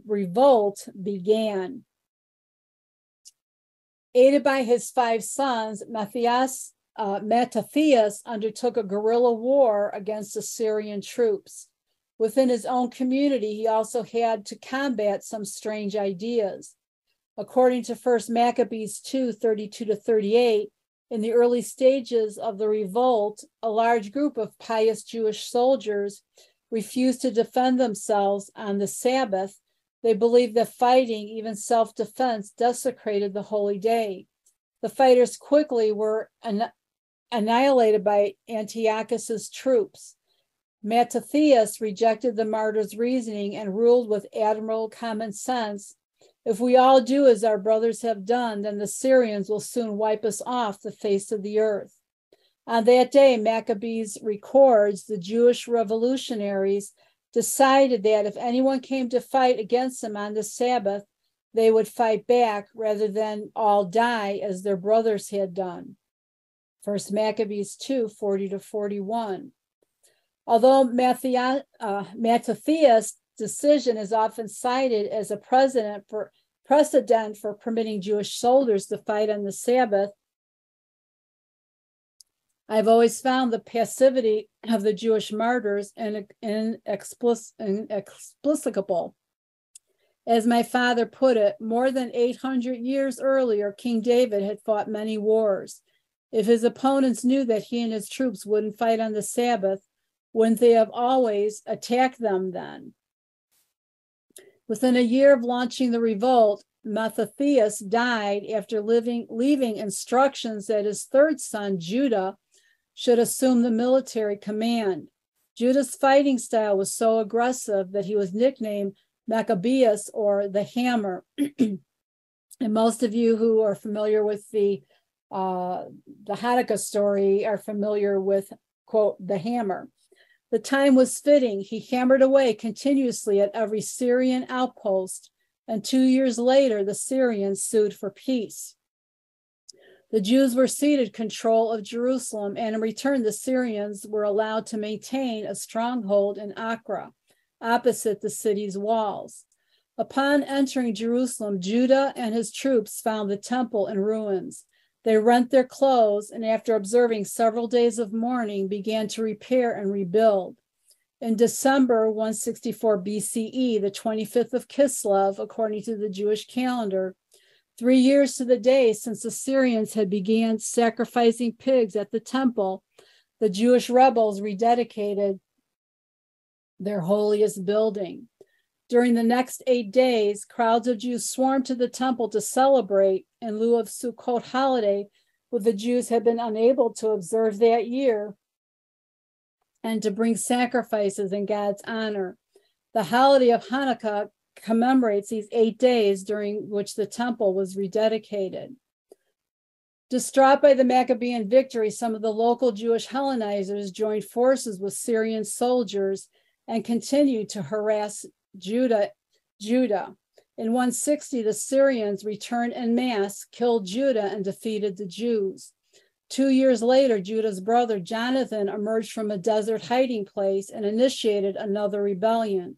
revolt began. Aided by his 5 sons, Mattathias undertook a guerrilla war against Assyrian troops. Within his own community, he also had to combat some strange ideas. According to 1 Maccabees 2:32-38, in the early stages of the revolt, a large group of pious Jewish soldiers refused to defend themselves on the Sabbath. They believed that fighting, even self-defense, desecrated the holy day. The fighters quickly were annihilated by Antiochus's troops. Mattathias rejected the martyr's reasoning and ruled with admirable common sense. "If we all do as our brothers have done, then the Syrians will soon wipe us off the face of the earth." On that day, Maccabees records the Jewish revolutionaries decided that if anyone came to fight against them on the Sabbath, they would fight back rather than all die as their brothers had done. 1 Maccabees 2:40-41. Although Mattathias' decision is often cited as a precedent for permitting Jewish soldiers to fight on the Sabbath, I've always found the passivity of the Jewish martyrs inexplicable. As my father put it, more than 800 years earlier, King David had fought many wars. If his opponents knew that he and his troops wouldn't fight on the Sabbath, wouldn't they have always attacked them then? Within a year of launching the revolt, Mattathias died after leaving instructions that his 3rd son, Judah, should assume the military command. Judah's fighting style was so aggressive that he was nicknamed Maccabeus, or the Hammer. And most of you who are familiar with the Hanukkah story are familiar with, quote, the Hammer. The time was fitting. He hammered away continuously at every Syrian outpost, and 2 years later, the Syrians sued for peace. The Jews were ceded control of Jerusalem, and in return, the Syrians were allowed to maintain a stronghold in Acre, opposite the city's walls. Upon entering Jerusalem, Judah and his troops found the temple in ruins. They rent their clothes, and after observing several days of mourning, began to repair and rebuild. In December 164 BCE, the 25th of Kislev, according to the Jewish calendar, 3 years to the day since the Syrians had began sacrificing pigs at the temple, the Jewish rebels rededicated their holiest building. During the next 8 days, crowds of Jews swarmed to the temple to celebrate in lieu of Sukkot holiday, which the Jews had been unable to observe that year, and to bring sacrifices in God's honor. The holiday of Hanukkah commemorates these 8 days during which the temple was rededicated. Distraught by the Maccabean victory, some of the local Jewish Hellenizers joined forces with Syrian soldiers and continued to harass Judah. In 160, the Syrians returned en masse, killed Judah, and defeated the Jews. 2 years later, Judah's brother Jonathan emerged from a desert hiding place and initiated another rebellion.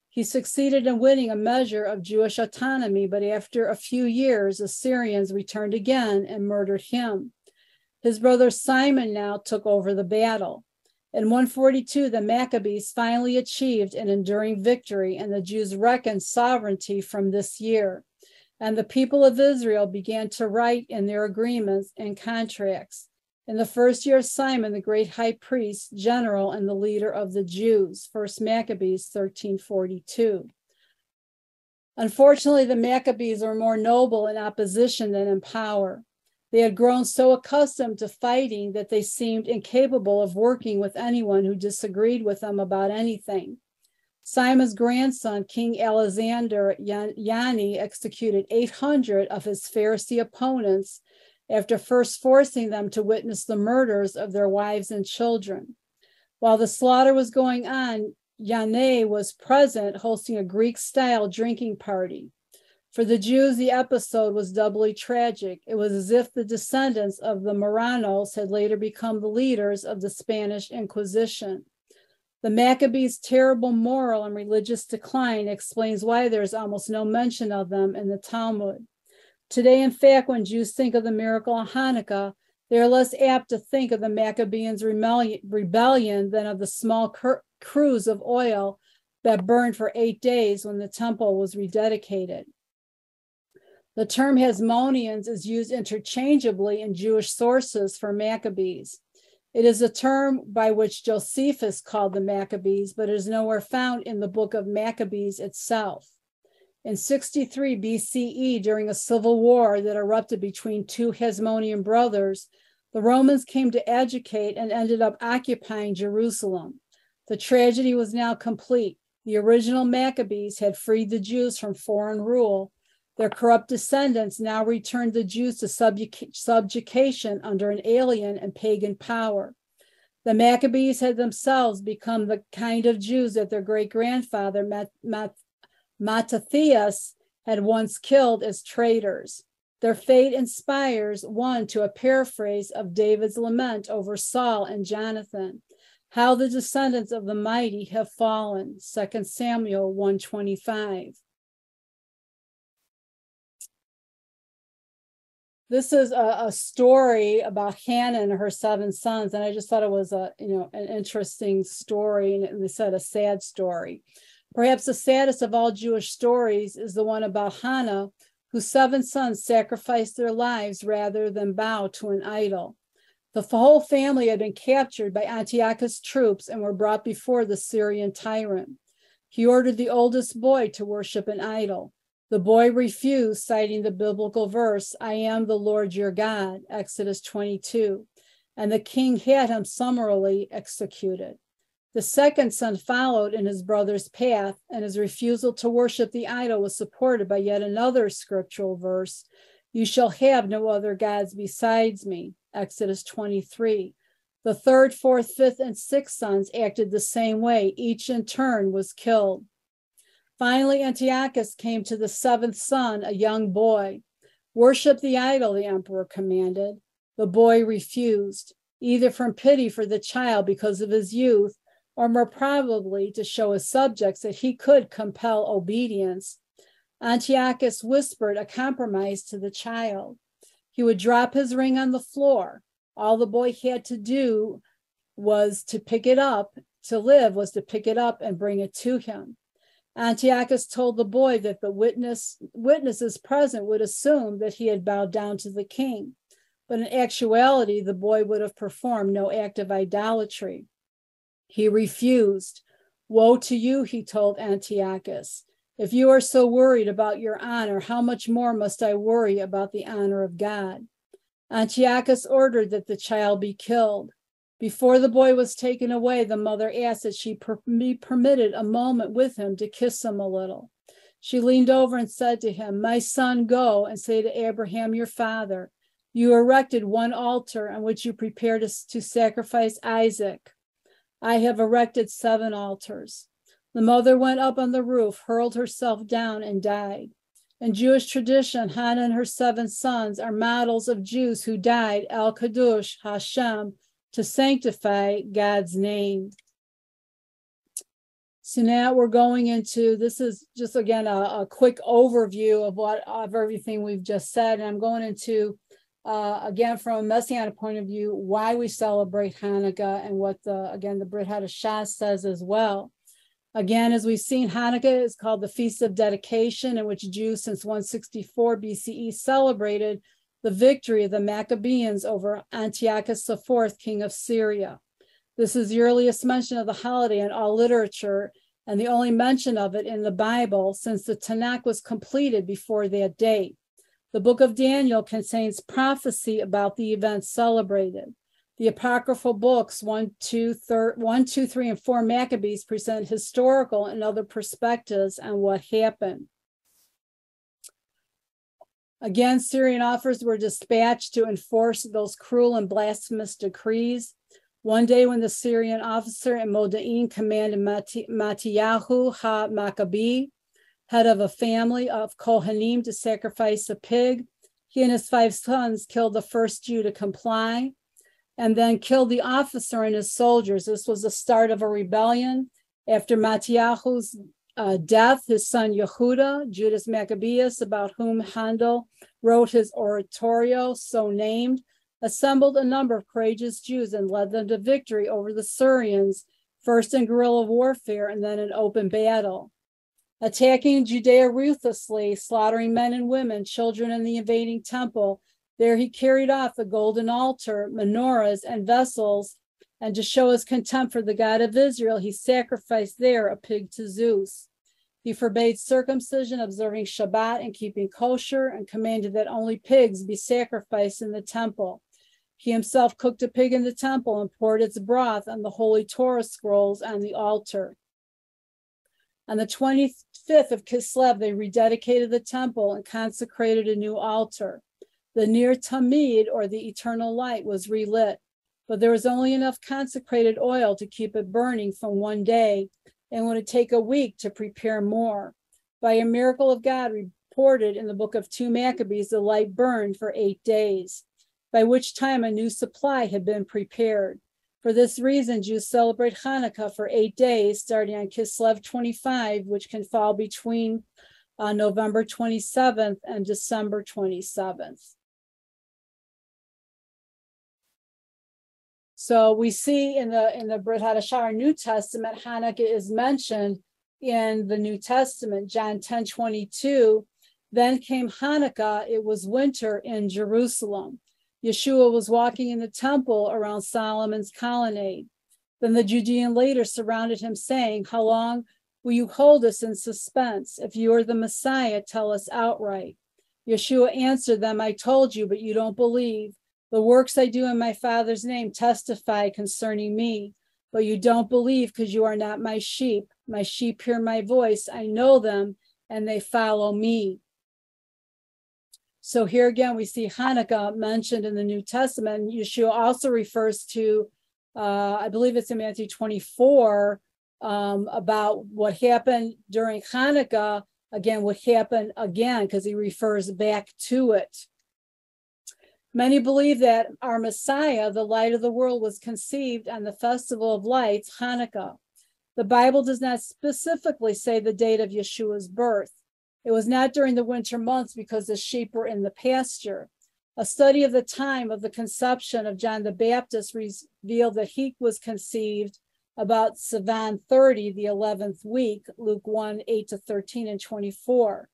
He succeeded in winning a measure of Jewish autonomy, but after a few years, the Syrians returned again and murdered him. His brother Simon now took over the battle. In 142, the Maccabees finally achieved an enduring victory, and the Jews reckoned sovereignty from this year. And the people of Israel began to write in their agreements and contracts. In the first year of Simon, the great high priest, general, and the leader of the Jews, 1 Maccabees 13:42. Unfortunately, the Maccabees were more noble in opposition than in power. They had grown so accustomed to fighting that they seemed incapable of working with anyone who disagreed with them about anything. Simon's grandson, King Alexander Yani, executed 800 of his Pharisee opponents after first forcing them to witness the murders of their wives and children. While the slaughter was going on, Yane was present, hosting a Greek-style drinking party. For the Jews, the episode was doubly tragic. It was as if the descendants of the Marranos had later become the leaders of the Spanish Inquisition. The Maccabees' terrible moral and religious decline explains why there is almost no mention of them in the Talmud. Today, in fact, when Jews think of the miracle of Hanukkah, they are less apt to think of the Maccabeans' rebellion than of the small cruse of oil that burned for 8 days when the temple was rededicated. The term Hasmoneans is used interchangeably in Jewish sources for Maccabees. It is a term by which Josephus called the Maccabees, but it is nowhere found in the book of Maccabees itself. In 63 BCE, during a civil war that erupted between two Hasmonean brothers, the Romans came to educate and ended up occupying Jerusalem. The tragedy was now complete. The original Maccabees had freed the Jews from foreign rule. Their corrupt descendants now returned the Jews to subjugation under an alien and pagan power. The Maccabees had themselves become the kind of Jews that their great-grandfather Mattathias had once killed as traitors. Their fate inspires one to a paraphrase of David's lament over Saul and Jonathan. How the descendants of the mighty have fallen, 2 Samuel 1:25. This is a story about Hannah and her 7 sons, and I just thought it was an interesting story, and they said a sad story. Perhaps the saddest of all Jewish stories is the one about Hannah, whose 7 sons sacrificed their lives rather than bow to an idol. The whole family had been captured by Antiochus' troops and were brought before the Syrian tyrant. He ordered the oldest boy to worship an idol. The boy refused, citing the biblical verse, "I am the Lord your God," Exodus 22, and the king had him summarily executed. The second son followed in his brother's path, and his refusal to worship the idol was supported by yet another scriptural verse, "You shall have no other gods besides me," Exodus 23. The third, fourth, fifth, and sixth sons acted the same way. Each in turn was killed. Finally, Antiochus came to the 7th son, a young boy. "Worship the idol," the emperor commanded. The boy refused, either from pity for the child because of his youth, or more probably to show his subjects that he could compel obedience. Antiochus whispered a compromise to the child. He would drop his ring on the floor. All the boy had to do was to pick it up, to live was to pick it up and bring it to him. Antiochus told the boy that the witnesses present would assume that he had bowed down to the king, but in actuality, the boy would have performed no act of idolatry. He refused. "Woe to you," he told Antiochus. "If you are so worried about your honor, how much more must I worry about the honor of God?" Antiochus ordered that the child be killed. Before the boy was taken away, the mother asked that she be permitted a moment with him to kiss him a little. She leaned over and said to him, "My son, go and say to Abraham your father, You erected one altar on which you prepared to sacrifice Isaac. I have erected 7 altars. The mother went up on the roof, hurled herself down, and died. In Jewish tradition, Hannah and her 7 sons are models of Jews who died, El Kadosh Hashem, to sanctify God's name. So now we're going into, this is just again a quick overview of everything we've just said. And I'm going into, again, from a Messianic point of view, why we celebrate Hanukkah and what the Brit Hadashah says as well. Again, as we've seen, Hanukkah is called the Feast of Dedication, in which Jews since 164 BCE celebrated the victory of the Maccabees over Antiochus IV, king of Syria. This is the earliest mention of the holiday in all literature and the only mention of it in the Bible, since the Tanakh was completed before that date. The book of Daniel contains prophecy about the events celebrated. The apocryphal books 1, 2, 3, and 4 Maccabees present historical and other perspectives on what happened. Again, Syrian officers were dispatched to enforce those cruel and blasphemous decrees. One day when the Syrian officer in Modain commanded Mattiyahu ha-Maccabee, head of a family of Kohanim, to sacrifice a pig, he and his 5 sons killed the first Jew to comply, and then killed the officer and his soldiers. This was the start of a rebellion. After Mattiyahu's death, his son Yehuda, Judas Maccabeus, about whom Handel wrote his oratorio, so named, assembled a number of courageous Jews and led them to victory over the Syrians, first in guerrilla warfare and then in open battle. Attacking Judea ruthlessly, slaughtering men and women, children in the invading temple, there he carried off the golden altar, menorahs, and vessels, and to show his contempt for the God of Israel, he sacrificed there a pig to Zeus. He forbade circumcision, observing Shabbat and keeping kosher, and commanded that only pigs be sacrificed in the temple. He himself cooked a pig in the temple and poured its broth on the holy Torah scrolls on the altar. On the 25th of Kislev, they rededicated the temple and consecrated a new altar. The Ner Tamid, or the eternal light, was relit, but there was only enough consecrated oil to keep it burning from one day, and would take a week to prepare more. By a miracle of God reported in the book of 2 Maccabees, the light burned for 8 days, by which time a new supply had been prepared. For this reason, Jews celebrate Hanukkah for 8 days, starting on Kislev 25, which can fall between November 27th and December 27th. So we see in the Brit Hadashah New Testament, Hanukkah is mentioned in the New Testament, John 10:22. Then came Hanukkah, it was winter in Jerusalem. Yeshua was walking in the temple around Solomon's colonnade. Then the Judean leaders surrounded him, saying, "How long will you hold us in suspense? If you are the Messiah, tell us outright." Yeshua answered them, "I told you, but you don't believe. The works I do in my Father's name testify concerning me, but you don't believe because you are not my sheep. My sheep hear my voice. I know them, and they follow me." So here again, we see Hanukkah mentioned in the New Testament. Yeshua also refers to, I believe it's in Matthew 24, about what happened during Hanukkah, again, what happened again, because he refers back to it. Many believe that our Messiah, the light of the world, was conceived on the festival of lights, Hanukkah. The Bible does not specifically say the date of Yeshua's birth. It was not during the winter months because the sheep were in the pasture. A study of the time of the conception of John the Baptist revealed that he was conceived about Sivan 30, the 11th week, Luke 1, 8-13 and 24.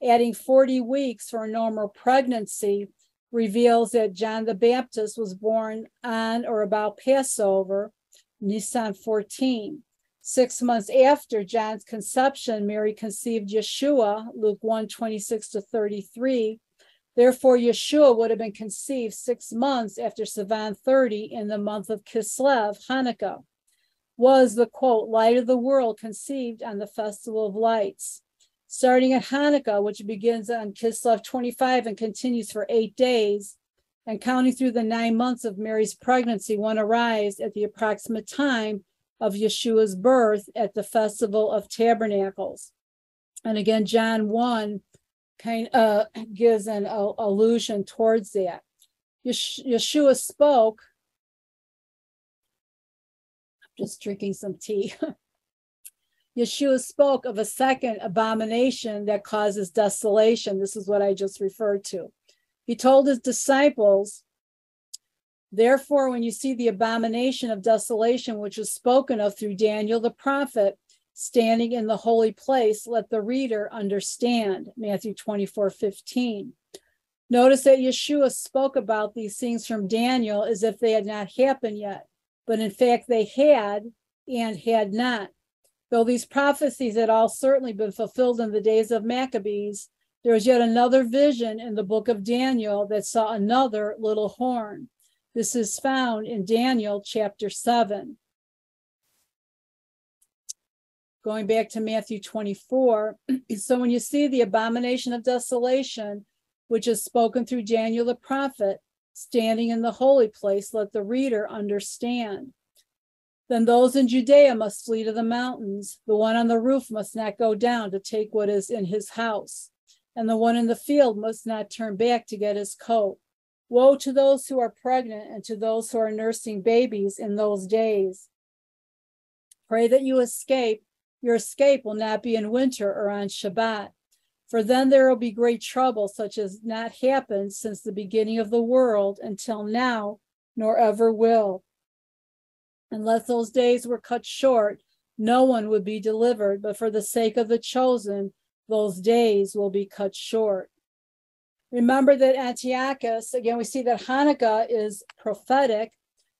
Adding 40 weeks for a normal pregnancy reveals that John the Baptist was born on or about Passover, Nisan 14. 6 months after John's conception, Mary conceived Yeshua, Luke 1, 26-33. Therefore, Yeshua would have been conceived 6 months after Sivan 30 in the month of Kislev, Hanukkah. Was the, quote, light of the world conceived on the festival of lights. Starting at Hanukkah, which begins on Kislev 25 and continues for 8 days, and counting through the 9 months of Mary's pregnancy, one arrives at the approximate time of Yeshua's birth at the Festival of Tabernacles. And again, John 1 gives an allusion towards that. Yeshua spoke, I'm just drinking some tea. Yeshua spoke of a second abomination that causes desolation. This is what I just referred to. He told his disciples, therefore, when you see the abomination of desolation, which was spoken of through Daniel the prophet, standing in the holy place, let the reader understand. Matthew 24:15. Notice that Yeshua spoke about these things from Daniel as if they had not happened yet, but in fact they had and had not. Though these prophecies had all certainly been fulfilled in the days of Maccabees, there was yet another vision in the book of Daniel that saw another little horn. This is found in Daniel chapter 7. Going back to Matthew 24. So when you see the abomination of desolation, which is spoken through Daniel the prophet, standing in the holy place, let the reader understand. Then those in Judea must flee to the mountains. The one on the roof must not go down to take what is in his house, and the one in the field must not turn back to get his coat. Woe to those who are pregnant and to those who are nursing babies in those days. Pray that you escape. Your escape will not be in winter or on Shabbat, for then there will be great trouble, such as not happened since the beginning of the world until now, nor ever will. Unless those days were cut short, no one would be delivered, but for the sake of the chosen, those days will be cut short. Remember that Antiochus, again, we see that Hanukkah is prophetic.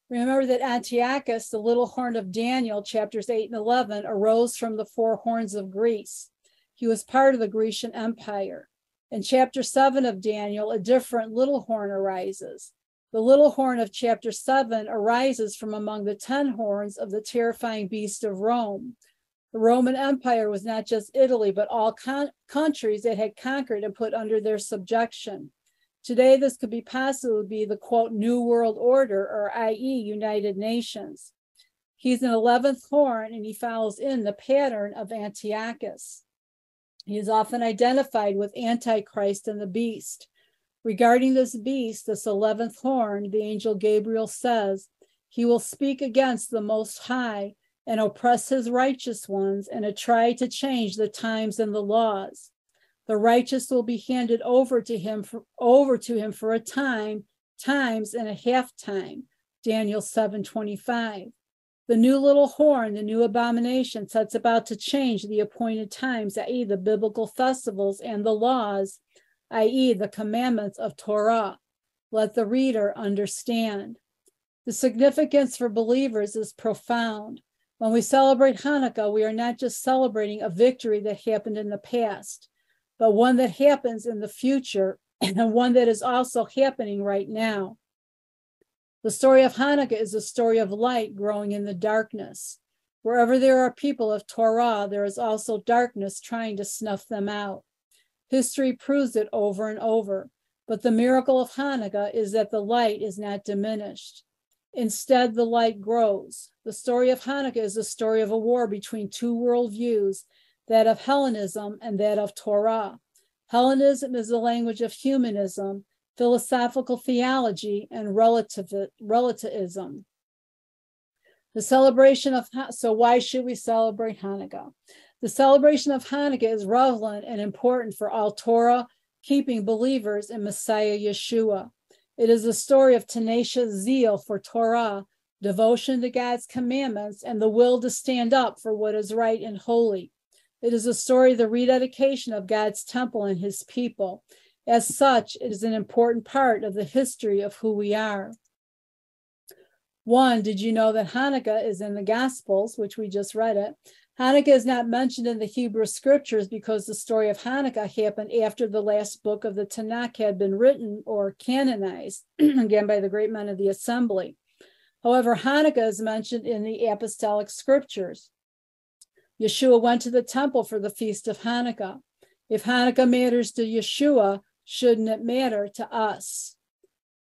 Remember that Antiochus, the little horn of Daniel, chapters 8 and 11, arose from the four horns of Greece. He was part of the Grecian Empire. In chapter 7 of Daniel, a different little horn arises. The little horn of chapter 7 arises from among the 10 horns of the terrifying beast of Rome. The Roman Empire was not just Italy, but all countries it had conquered and put under their subjection. Today, this could be possibly be the, quote, New World Order, or i.e. United Nations. He's an 11th horn, and he follows in the pattern of Antiochus. He is often identified with Antichrist and the beast. Regarding this beast, this 11th horn, the angel Gabriel says, he will speak against the Most High and oppress his righteous ones and try to change the times and the laws. The righteous will be handed over to him for a time, times and a half time. Daniel 7:25. The new little horn, the new abomination, sets about to change the appointed times, i.e., the biblical festivals and the laws, i.e., the commandments of Torah. Let the reader understand. The significance for believers is profound. When we celebrate Hanukkah, we are not just celebrating a victory that happened in the past, but one that happens in the future and one that is also happening right now. The story of Hanukkah is a story of light growing in the darkness. Wherever there are people of Torah, there is also darkness trying to snuff them out. History proves it over and over, but the miracle of Hanukkah is that the light is not diminished. Instead, the light grows. The story of Hanukkah is the story of a war between two worldviews, that of Hellenism and that of Torah. Hellenism is the language of humanism, philosophical theology, and relativism. The celebration of, so why should we celebrate Hanukkah? The celebration of Hanukkah is relevant and important for all Torah-keeping believers in Messiah Yeshua. It is a story of tenacious zeal for Torah, devotion to God's commandments, and the will to stand up for what is right and holy. It is a story of the rededication of God's temple and his people. As such, it is an important part of the history of who we are. One, did you know that Hanukkah is in the Gospels, which we just read it? Hanukkah is not mentioned in the Hebrew scriptures because the story of Hanukkah happened after the last book of the Tanakh had been written or canonized, again by the great men of the assembly. However, Hanukkah is mentioned in the apostolic scriptures. Yeshua went to the temple for the feast of Hanukkah. If Hanukkah matters to Yeshua, shouldn't it matter to us?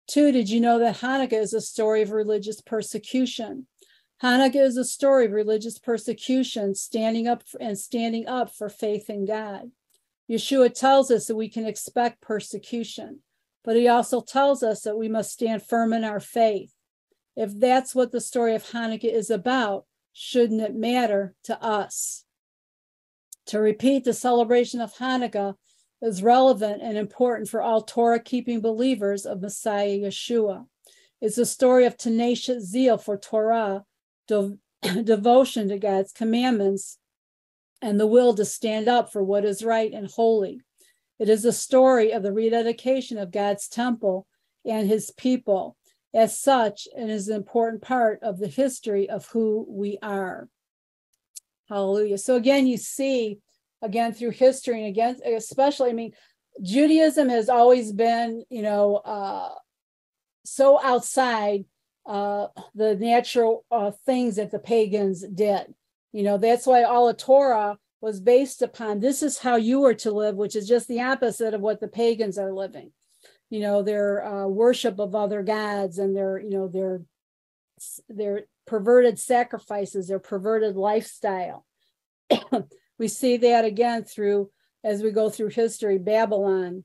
2, did you know that Hanukkah is a story of religious persecution? Hanukkah is a story of religious persecution, standing up for faith in God. Yeshua tells us that we can expect persecution, but he also tells us that we must stand firm in our faith. If that's what the story of Hanukkah is about, shouldn't it matter to us? To repeat, the celebration of Hanukkah is relevant and important for all Torah-keeping believers of Messiah Yeshua. It's a story of tenacious zeal for Torah, devotion to God's commandments, and the will to stand up for what is right and holy. It is a story of the rededication of God's temple and his people. As such, it is an important part of the history of who we are. Hallelujah. So again, you see, again, through history, and again, especially, I mean, Judaism has always been, so outside the natural things that the pagans did. That's why all of Torah was based upon, this is how you are to live, which is just the opposite of what the pagans are living. Their worship of other gods and their perverted sacrifices, their perverted lifestyle. We see that again as we go through history, Babylon,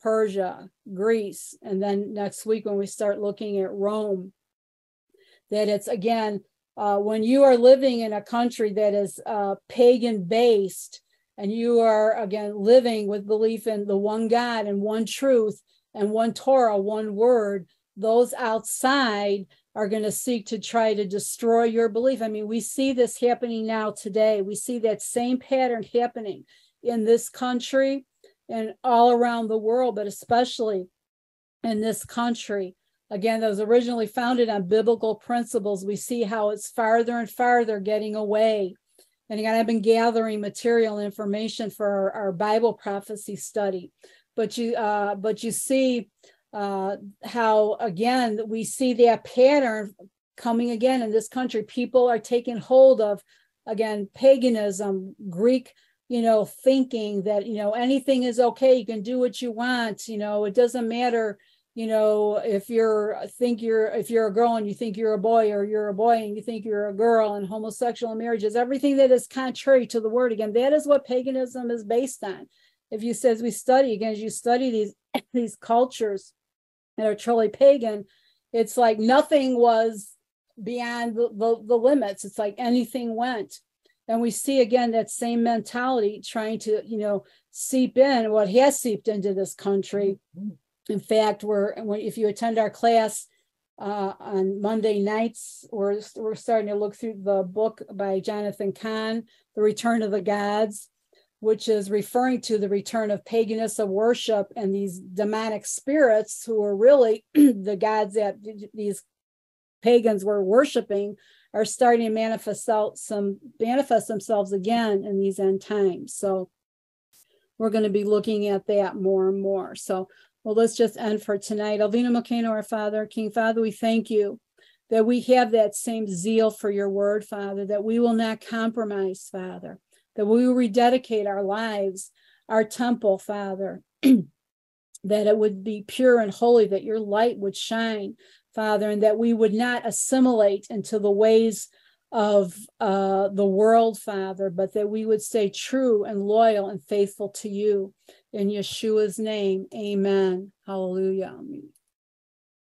Persia, Greece, and then next week when we start looking at Rome, that it's again, when you are living in a country that is pagan based, and you are again living with belief in the one God and one truth and one Torah, one word, those outside are going to seek to try to destroy your belief. I mean, we see this happening now today. We see that same pattern happening in this country and all around the world, but especially in this country. Again, that was originally founded on biblical principles. We see how it's farther and farther getting away. And again, I've been gathering material and information for our Bible prophecy study. But you see how, again, we see that pattern coming again in this country. People are taking hold of, again, paganism, Greek, thinking that, anything is okay. You can do what you want. It doesn't matter, if you're a girl and you think you're a boy, or you're a boy and you think you're a girl, and homosexual marriages, everything that is contrary to the word. Again, that is what paganism is based on. If you say, as we study, again, as you study these cultures that are truly pagan, it's like nothing was beyond the limits. It's like anything went. And we see again that same mentality trying to, seep in what has seeped into this country. In fact, if you attend our class on Monday nights, we're starting to look through the book by Jonathan Cahn, The Return of the Gods, which is referring to the return of paganism worship and these demonic spirits who are really the gods that these pagans were worshiping are starting to manifest themselves again in these end times. So we're going to be looking at that more and more. So, well, let's just end for tonight. Alvina Mokeno, our Father, King Father, we thank you that we have that same zeal for your word, Father, that we will not compromise, Father, that we will rededicate our lives, our temple, Father, that it would be pure and holy, that your light would shine, Father, and that we would not assimilate into the ways of the world, Father, but that we would stay true and loyal and faithful to you. In Yeshua's name, amen. Hallelujah.